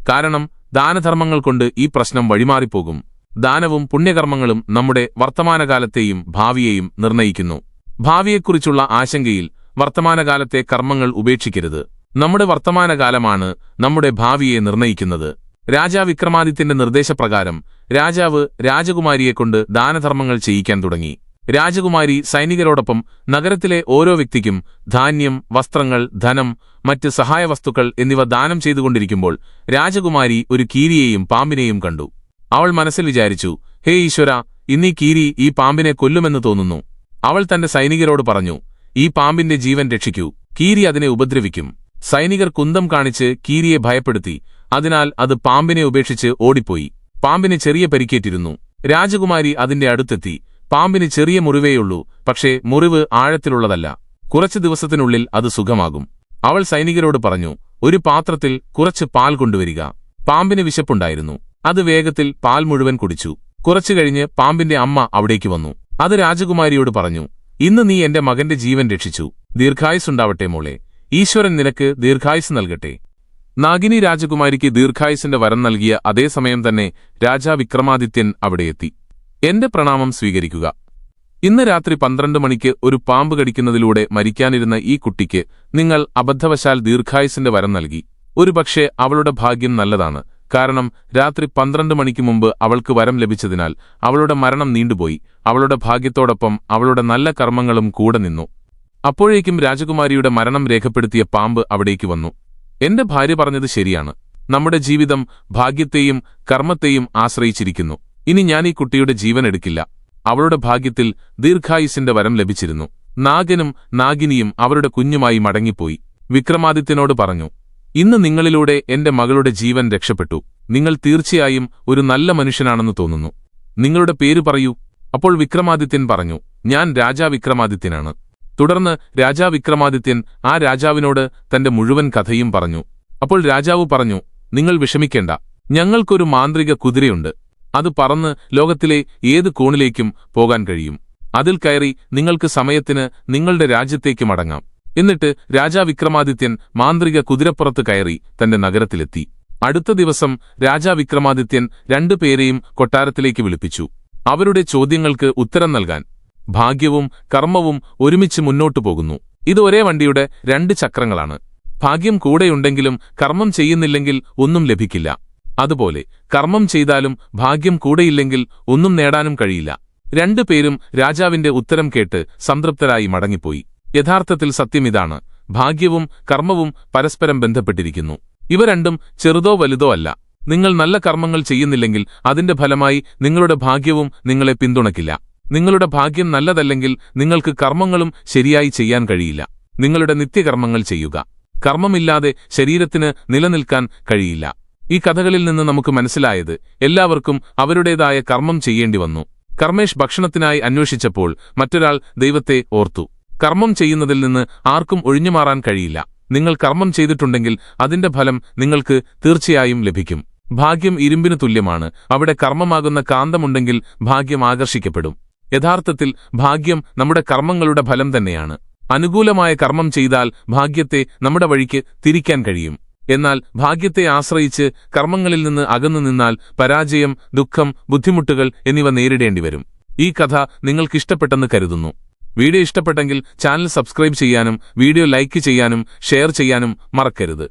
Speaker 1: കാരണം ദാനധർമ്മങ്ങൾ കൊണ്ട് ഈ പ്രശ്നം വഴിമാറിപ്പോകും. ദാനവും പുണ്യകർമ്മങ്ങളും നമ്മുടെ വർത്തമാനകാലത്തെയും ഭാവിയെയും നിർണയിക്കുന്നു. ഭാവിയെക്കുറിച്ചുള്ള ആശങ്കയിൽ വർത്തമാനകാലത്തെ കർമ്മങ്ങൾ ഉപേക്ഷിക്കരുത്. നമ്മുടെ വർത്തമാനകാലമാണ് നമ്മുടെ ഭാവിയെ നിർണയിക്കുന്നത്. രാജാവ് വിക്രമാദിത്യന്റെ നിർദ്ദേശപ്രകാരം രാജാവ് രാജകുമാരിയെക്കൊണ്ട് ദാനധർമ്മങ്ങൾ ചെയ്യിക്കാൻ തുടങ്ങി. രാജകുമാരി സൈനികരോടൊപ്പം നഗരത്തിലെ ഓരോ വ്യക്തിക്കും ധാന്യം, വസ്ത്രങ്ങൾ, ധനം, മറ്റ് സഹായവസ്തുക്കൾ എന്നിവ ദാനം ചെയ്തുകൊണ്ടിരിക്കുമ്പോൾ രാജകുമാരി ഒരു കീരിയെയും പാമ്പിനെയും കണ്ടു. അവൾ മനസ്സിൽ വിചാരിച്ചു, ഹേ ഈശ്വര, ഇന്നീ കീരി ഈ പാമ്പിനെ കൊല്ലുമെന്ന് തോന്നുന്നു. അവൾ തന്റെ സൈനികരോട് പറഞ്ഞു, ഈ പാമ്പിന്റെ ജീവൻ രക്ഷിക്കൂ, കീരി അതിനെ ഉപദ്രവിക്കും. സൈനികർ കുന്തം കാണിച്ച് കീരിയെ ഭയപ്പെടുത്തി. അതിനാൽ അത് പാമ്പിനെ ഉപേക്ഷിച്ച് ഓടിപ്പോയി. പാമ്പിന് ചെറിയ പരിക്കേറ്റിരുന്നു. രാജകുമാരി അതിന്റെ അടുത്തെത്തി. പാമ്പിന് ചെറിയ മുറിവേയുള്ളൂ, പക്ഷേ മുറിവ് ആഴത്തിലുള്ളതല്ല. കുറച്ചു ദിവസത്തിനുള്ളിൽ അത് സുഖമാകും. അവൾ സൈനികരോട് പറഞ്ഞു, ഒരു പാത്രത്തിൽ കുറച്ച് പാൽ കൊണ്ടുവരിക. പാമ്പിന് വിശപ്പുണ്ടായിരുന്നു. അത് വേഗത്തിൽ പാൽ മുഴുവൻ കുടിച്ചു. കുറച്ചുകഴിഞ്ഞ് പാമ്പിന്റെ അമ്മ അവിടേക്ക് വന്നു. അത് രാജകുമാരിയോട് പറഞ്ഞു, ഇന്ന് നീ എന്റെ മകന്റെ ജീവൻ രക്ഷിച്ചു. ദീർഘായുസ്സുണ്ടാവട്ടെ മോളെ. ഈശ്വരൻ നിനക്ക് ദീർഘായുസ് നൽകട്ടെ. നാഗിനി രാജകുമാരിക്ക് ദീർഘായുസിന്റെ വരം നൽകിയ അതേസമയം തന്നെ രാജാ വിക്രമാദിത്യൻ അവിടെയെത്തി. എന്റെ പ്രണാമം സ്വീകരിക്കുക. ഇന്ന് രാത്രി 12 മണിക്ക് ഒരു പാമ്പ് കടിക്കുന്നതിലൂടെ മരിക്കാനിരുന്ന ഈ കുട്ടിക്ക് നിങ്ങൾ അബദ്ധവശാൽ ദീർഘായുസിന്റെ വരം നൽകി. ഒരുപക്ഷെ അവളുടെ ഭാഗ്യം നല്ലതാണ്. കാരണം രാത്രി 12 മണിക്ക് മുമ്പ് അവൾക്ക് വരം ലഭിച്ചതിനാൽ അവളുടെ മരണം നീണ്ടുപോയി. അവളുടെ ഭാഗ്യത്തോടൊപ്പം അവളുടെ നല്ല കർമ്മങ്ങളും കൂടെ നിന്നു. അപ്പോഴേക്കും രാജകുമാരിയുടെ മരണം രേഖപ്പെടുത്തിയ പാമ്പ് അവിടേക്ക് വന്നു. എന്റെ ഭാര്യ പറഞ്ഞത് ശരിയാണ്. നമ്മുടെ ജീവിതം ഭാഗ്യത്തെയും കർമ്മത്തെയും ആശ്രയിച്ചിരിക്കുന്നു. ഇനി ഞാൻ ഈ കുട്ടിയുടെ ജീവൻ എടുക്കില്ല. അവളുടെ ഭാഗ്യത്തിൽ ദീർഘായുസിന്റെ വരം ലഭിച്ചിരുന്നു. നാഗനും നാഗിനിയും അവരുടെ കുഞ്ഞുമായി മടങ്ങിപ്പോയി. വിക്രമാദിത്യനോട് പറഞ്ഞു, ഇന്ന് നിങ്ങളിലൂടെ എന്റെ മകളുടെ ജീവൻ രക്ഷപ്പെട്ടു. നിങ്ങൾ തീർച്ചയായും ഒരു നല്ല മനുഷ്യനാണെന്ന് തോന്നുന്നു. നിങ്ങളുടെ പേര് പറയൂ. അപ്പോൾ വിക്രമാദിത്യൻ പറഞ്ഞു, ഞാൻ രാജാ വിക്രമാദിത്യനാണ്. തുടർന്ന് രാജാ വിക്രമാദിത്യൻ ആ രാജാവിനോട് തന്റെ മുഴുവൻ കഥയും പറഞ്ഞു. അപ്പോൾ രാജാവ് പറഞ്ഞു, നിങ്ങൾ വിഷമിക്കേണ്ട. ഞങ്ങൾക്കൊരു മാന്ത്രിക കുതിരയുണ്ട്. അത് പറന്ന് ലോകത്തിലെ ഏത് കോണിലേക്കും പോകാൻ കഴിയും. അതിൽ കയറി നിങ്ങൾക്ക് സമയത്തിന് നിങ്ങളുടെ രാജ്യത്തേക്ക് മടങ്ങാം. എന്നിട്ട് രാജാ വിക്രമാദിത്യൻ മാന്ത്രിക കുതിരപ്പുറത്ത് കയറി തന്റെ നഗരത്തിലെത്തി. അടുത്ത ദിവസം രാജാ വിക്രമാദിത്യൻ രണ്ടുപേരെയും കൊട്ടാരത്തിലേക്ക് വിളിപ്പിച്ചു. അവരുടെ ചോദ്യങ്ങൾക്ക് ഉത്തരം നൽകാൻ. ഭാഗ്യവും കർമ്മവും ഒരുമിച്ച് മുന്നോട്ടു പോകുന്നു. ഇത് ഒരേ വണ്ടിയുടെ 2 ചക്രങ്ങളാണ്. ഭാഗ്യം കൂടെയുണ്ടെങ്കിലും കർമ്മം ചെയ്യുന്നില്ലെങ്കിൽ ഒന്നും ലഭിക്കില്ല. അതുപോലെ കർമ്മം ചെയ്താലും ഭാഗ്യം കൂടെയില്ലെങ്കിൽ ഒന്നും നേടാനും കഴിയില്ല. രണ്ടുപേരും രാജാവിന്റെ ഉത്തരം കേട്ട് സംതൃപ്തരായി മടങ്ങിപ്പോയി. യഥാർത്ഥത്തിൽ സത്യമിതാണ്: ഭാഗ്യവും കർമ്മവും പരസ്പരം ബന്ധപ്പെട്ടിരിക്കുന്നു. ഇവ രണ്ടും ചെറുതോ വലുതോ അല്ല. നിങ്ങൾ നല്ല കർമ്മങ്ങൾ ചെയ്യുന്നില്ലെങ്കിൽ അതിന്റെ ഫലമായി നിങ്ങളുടെ ഭാഗ്യവും നിങ്ങളെ പിന്തുണയ്ക്കില്ല. നിങ്ങളുടെ ഭാഗ്യം നല്ലതല്ലെങ്കിൽ നിങ്ങൾക്ക് കർമ്മങ്ങളും ശരിയായി ചെയ്യാൻ കഴിയില്ല. നിങ്ങളുടെ നിത്യകർമ്മങ്ങൾ ചെയ്യുക. കർമ്മമില്ലാതെ ശരീരത്തിന് നിലനിൽക്കാൻ കഴിയില്ല. ഈ കഥകളിൽ നിന്ന് നമുക്ക് മനസ്സിലായത്, എല്ലാവർക്കും അവരുടേതായ കർമ്മം ചെയ്യേണ്ടി വന്നു. കർമ്മേഷ് ഭക്ഷണത്തിനായി അന്വേഷിച്ചപ്പോൾ മറ്റൊരാൾ ദൈവത്തെ ഓർത്തു. കർമ്മം ചെയ്യുന്നതിൽ നിന്ന് ആർക്കും ഒഴിഞ്ഞുമാറാൻ കഴിയില്ല. നിങ്ങൾ കർമ്മം ചെയ്തിട്ടുണ്ടെങ്കിൽ അതിന്റെ ഫലം നിങ്ങൾക്ക് തീർച്ചയായും ലഭിക്കും. ഭാഗ്യം ഇരുമ്പിനു തുല്യമാണ്. അവിടെ കർമ്മമാകുന്ന കാന്തമുണ്ടെങ്കിൽ ഭാഗ്യം ആകർഷിക്കപ്പെടും. യഥാർത്ഥത്തിൽ ഭാഗ്യം നമ്മുടെ കർമ്മങ്ങളുടെ ഫലം തന്നെയാണ്. അനുകൂലമായ കർമ്മം ചെയ്താൽ ഭാഗ്യത്തെ നമ്മുടെ വഴിക്ക് തിരിക്കാൻ കഴിയും. എന്നാൽ ഭാഗ്യത്തെ ആശ്രയിച്ച് കർമ്മങ്ങളിൽ നിന്ന് അകന്നു നിന്നാൽ പരാജയം, ദുഃഖം, ബുദ്ധിമുട്ടുകൾ എന്നിവ നേരിടേണ്ടിവരും. ഈ കഥ നിങ്ങൾക്കിഷ്ടപ്പെട്ടെന്ന് കരുതുന്നു. വീഡിയോ ഇഷ്ടപ്പെട്ടെങ്കിൽ ചാനൽ സബ്സ്ക്രൈബ് ചെയ്യാനും വീഡിയോ ലൈക്ക് ചെയ്യാനും ഷെയർ ചെയ്യാനും മറക്കരുത്.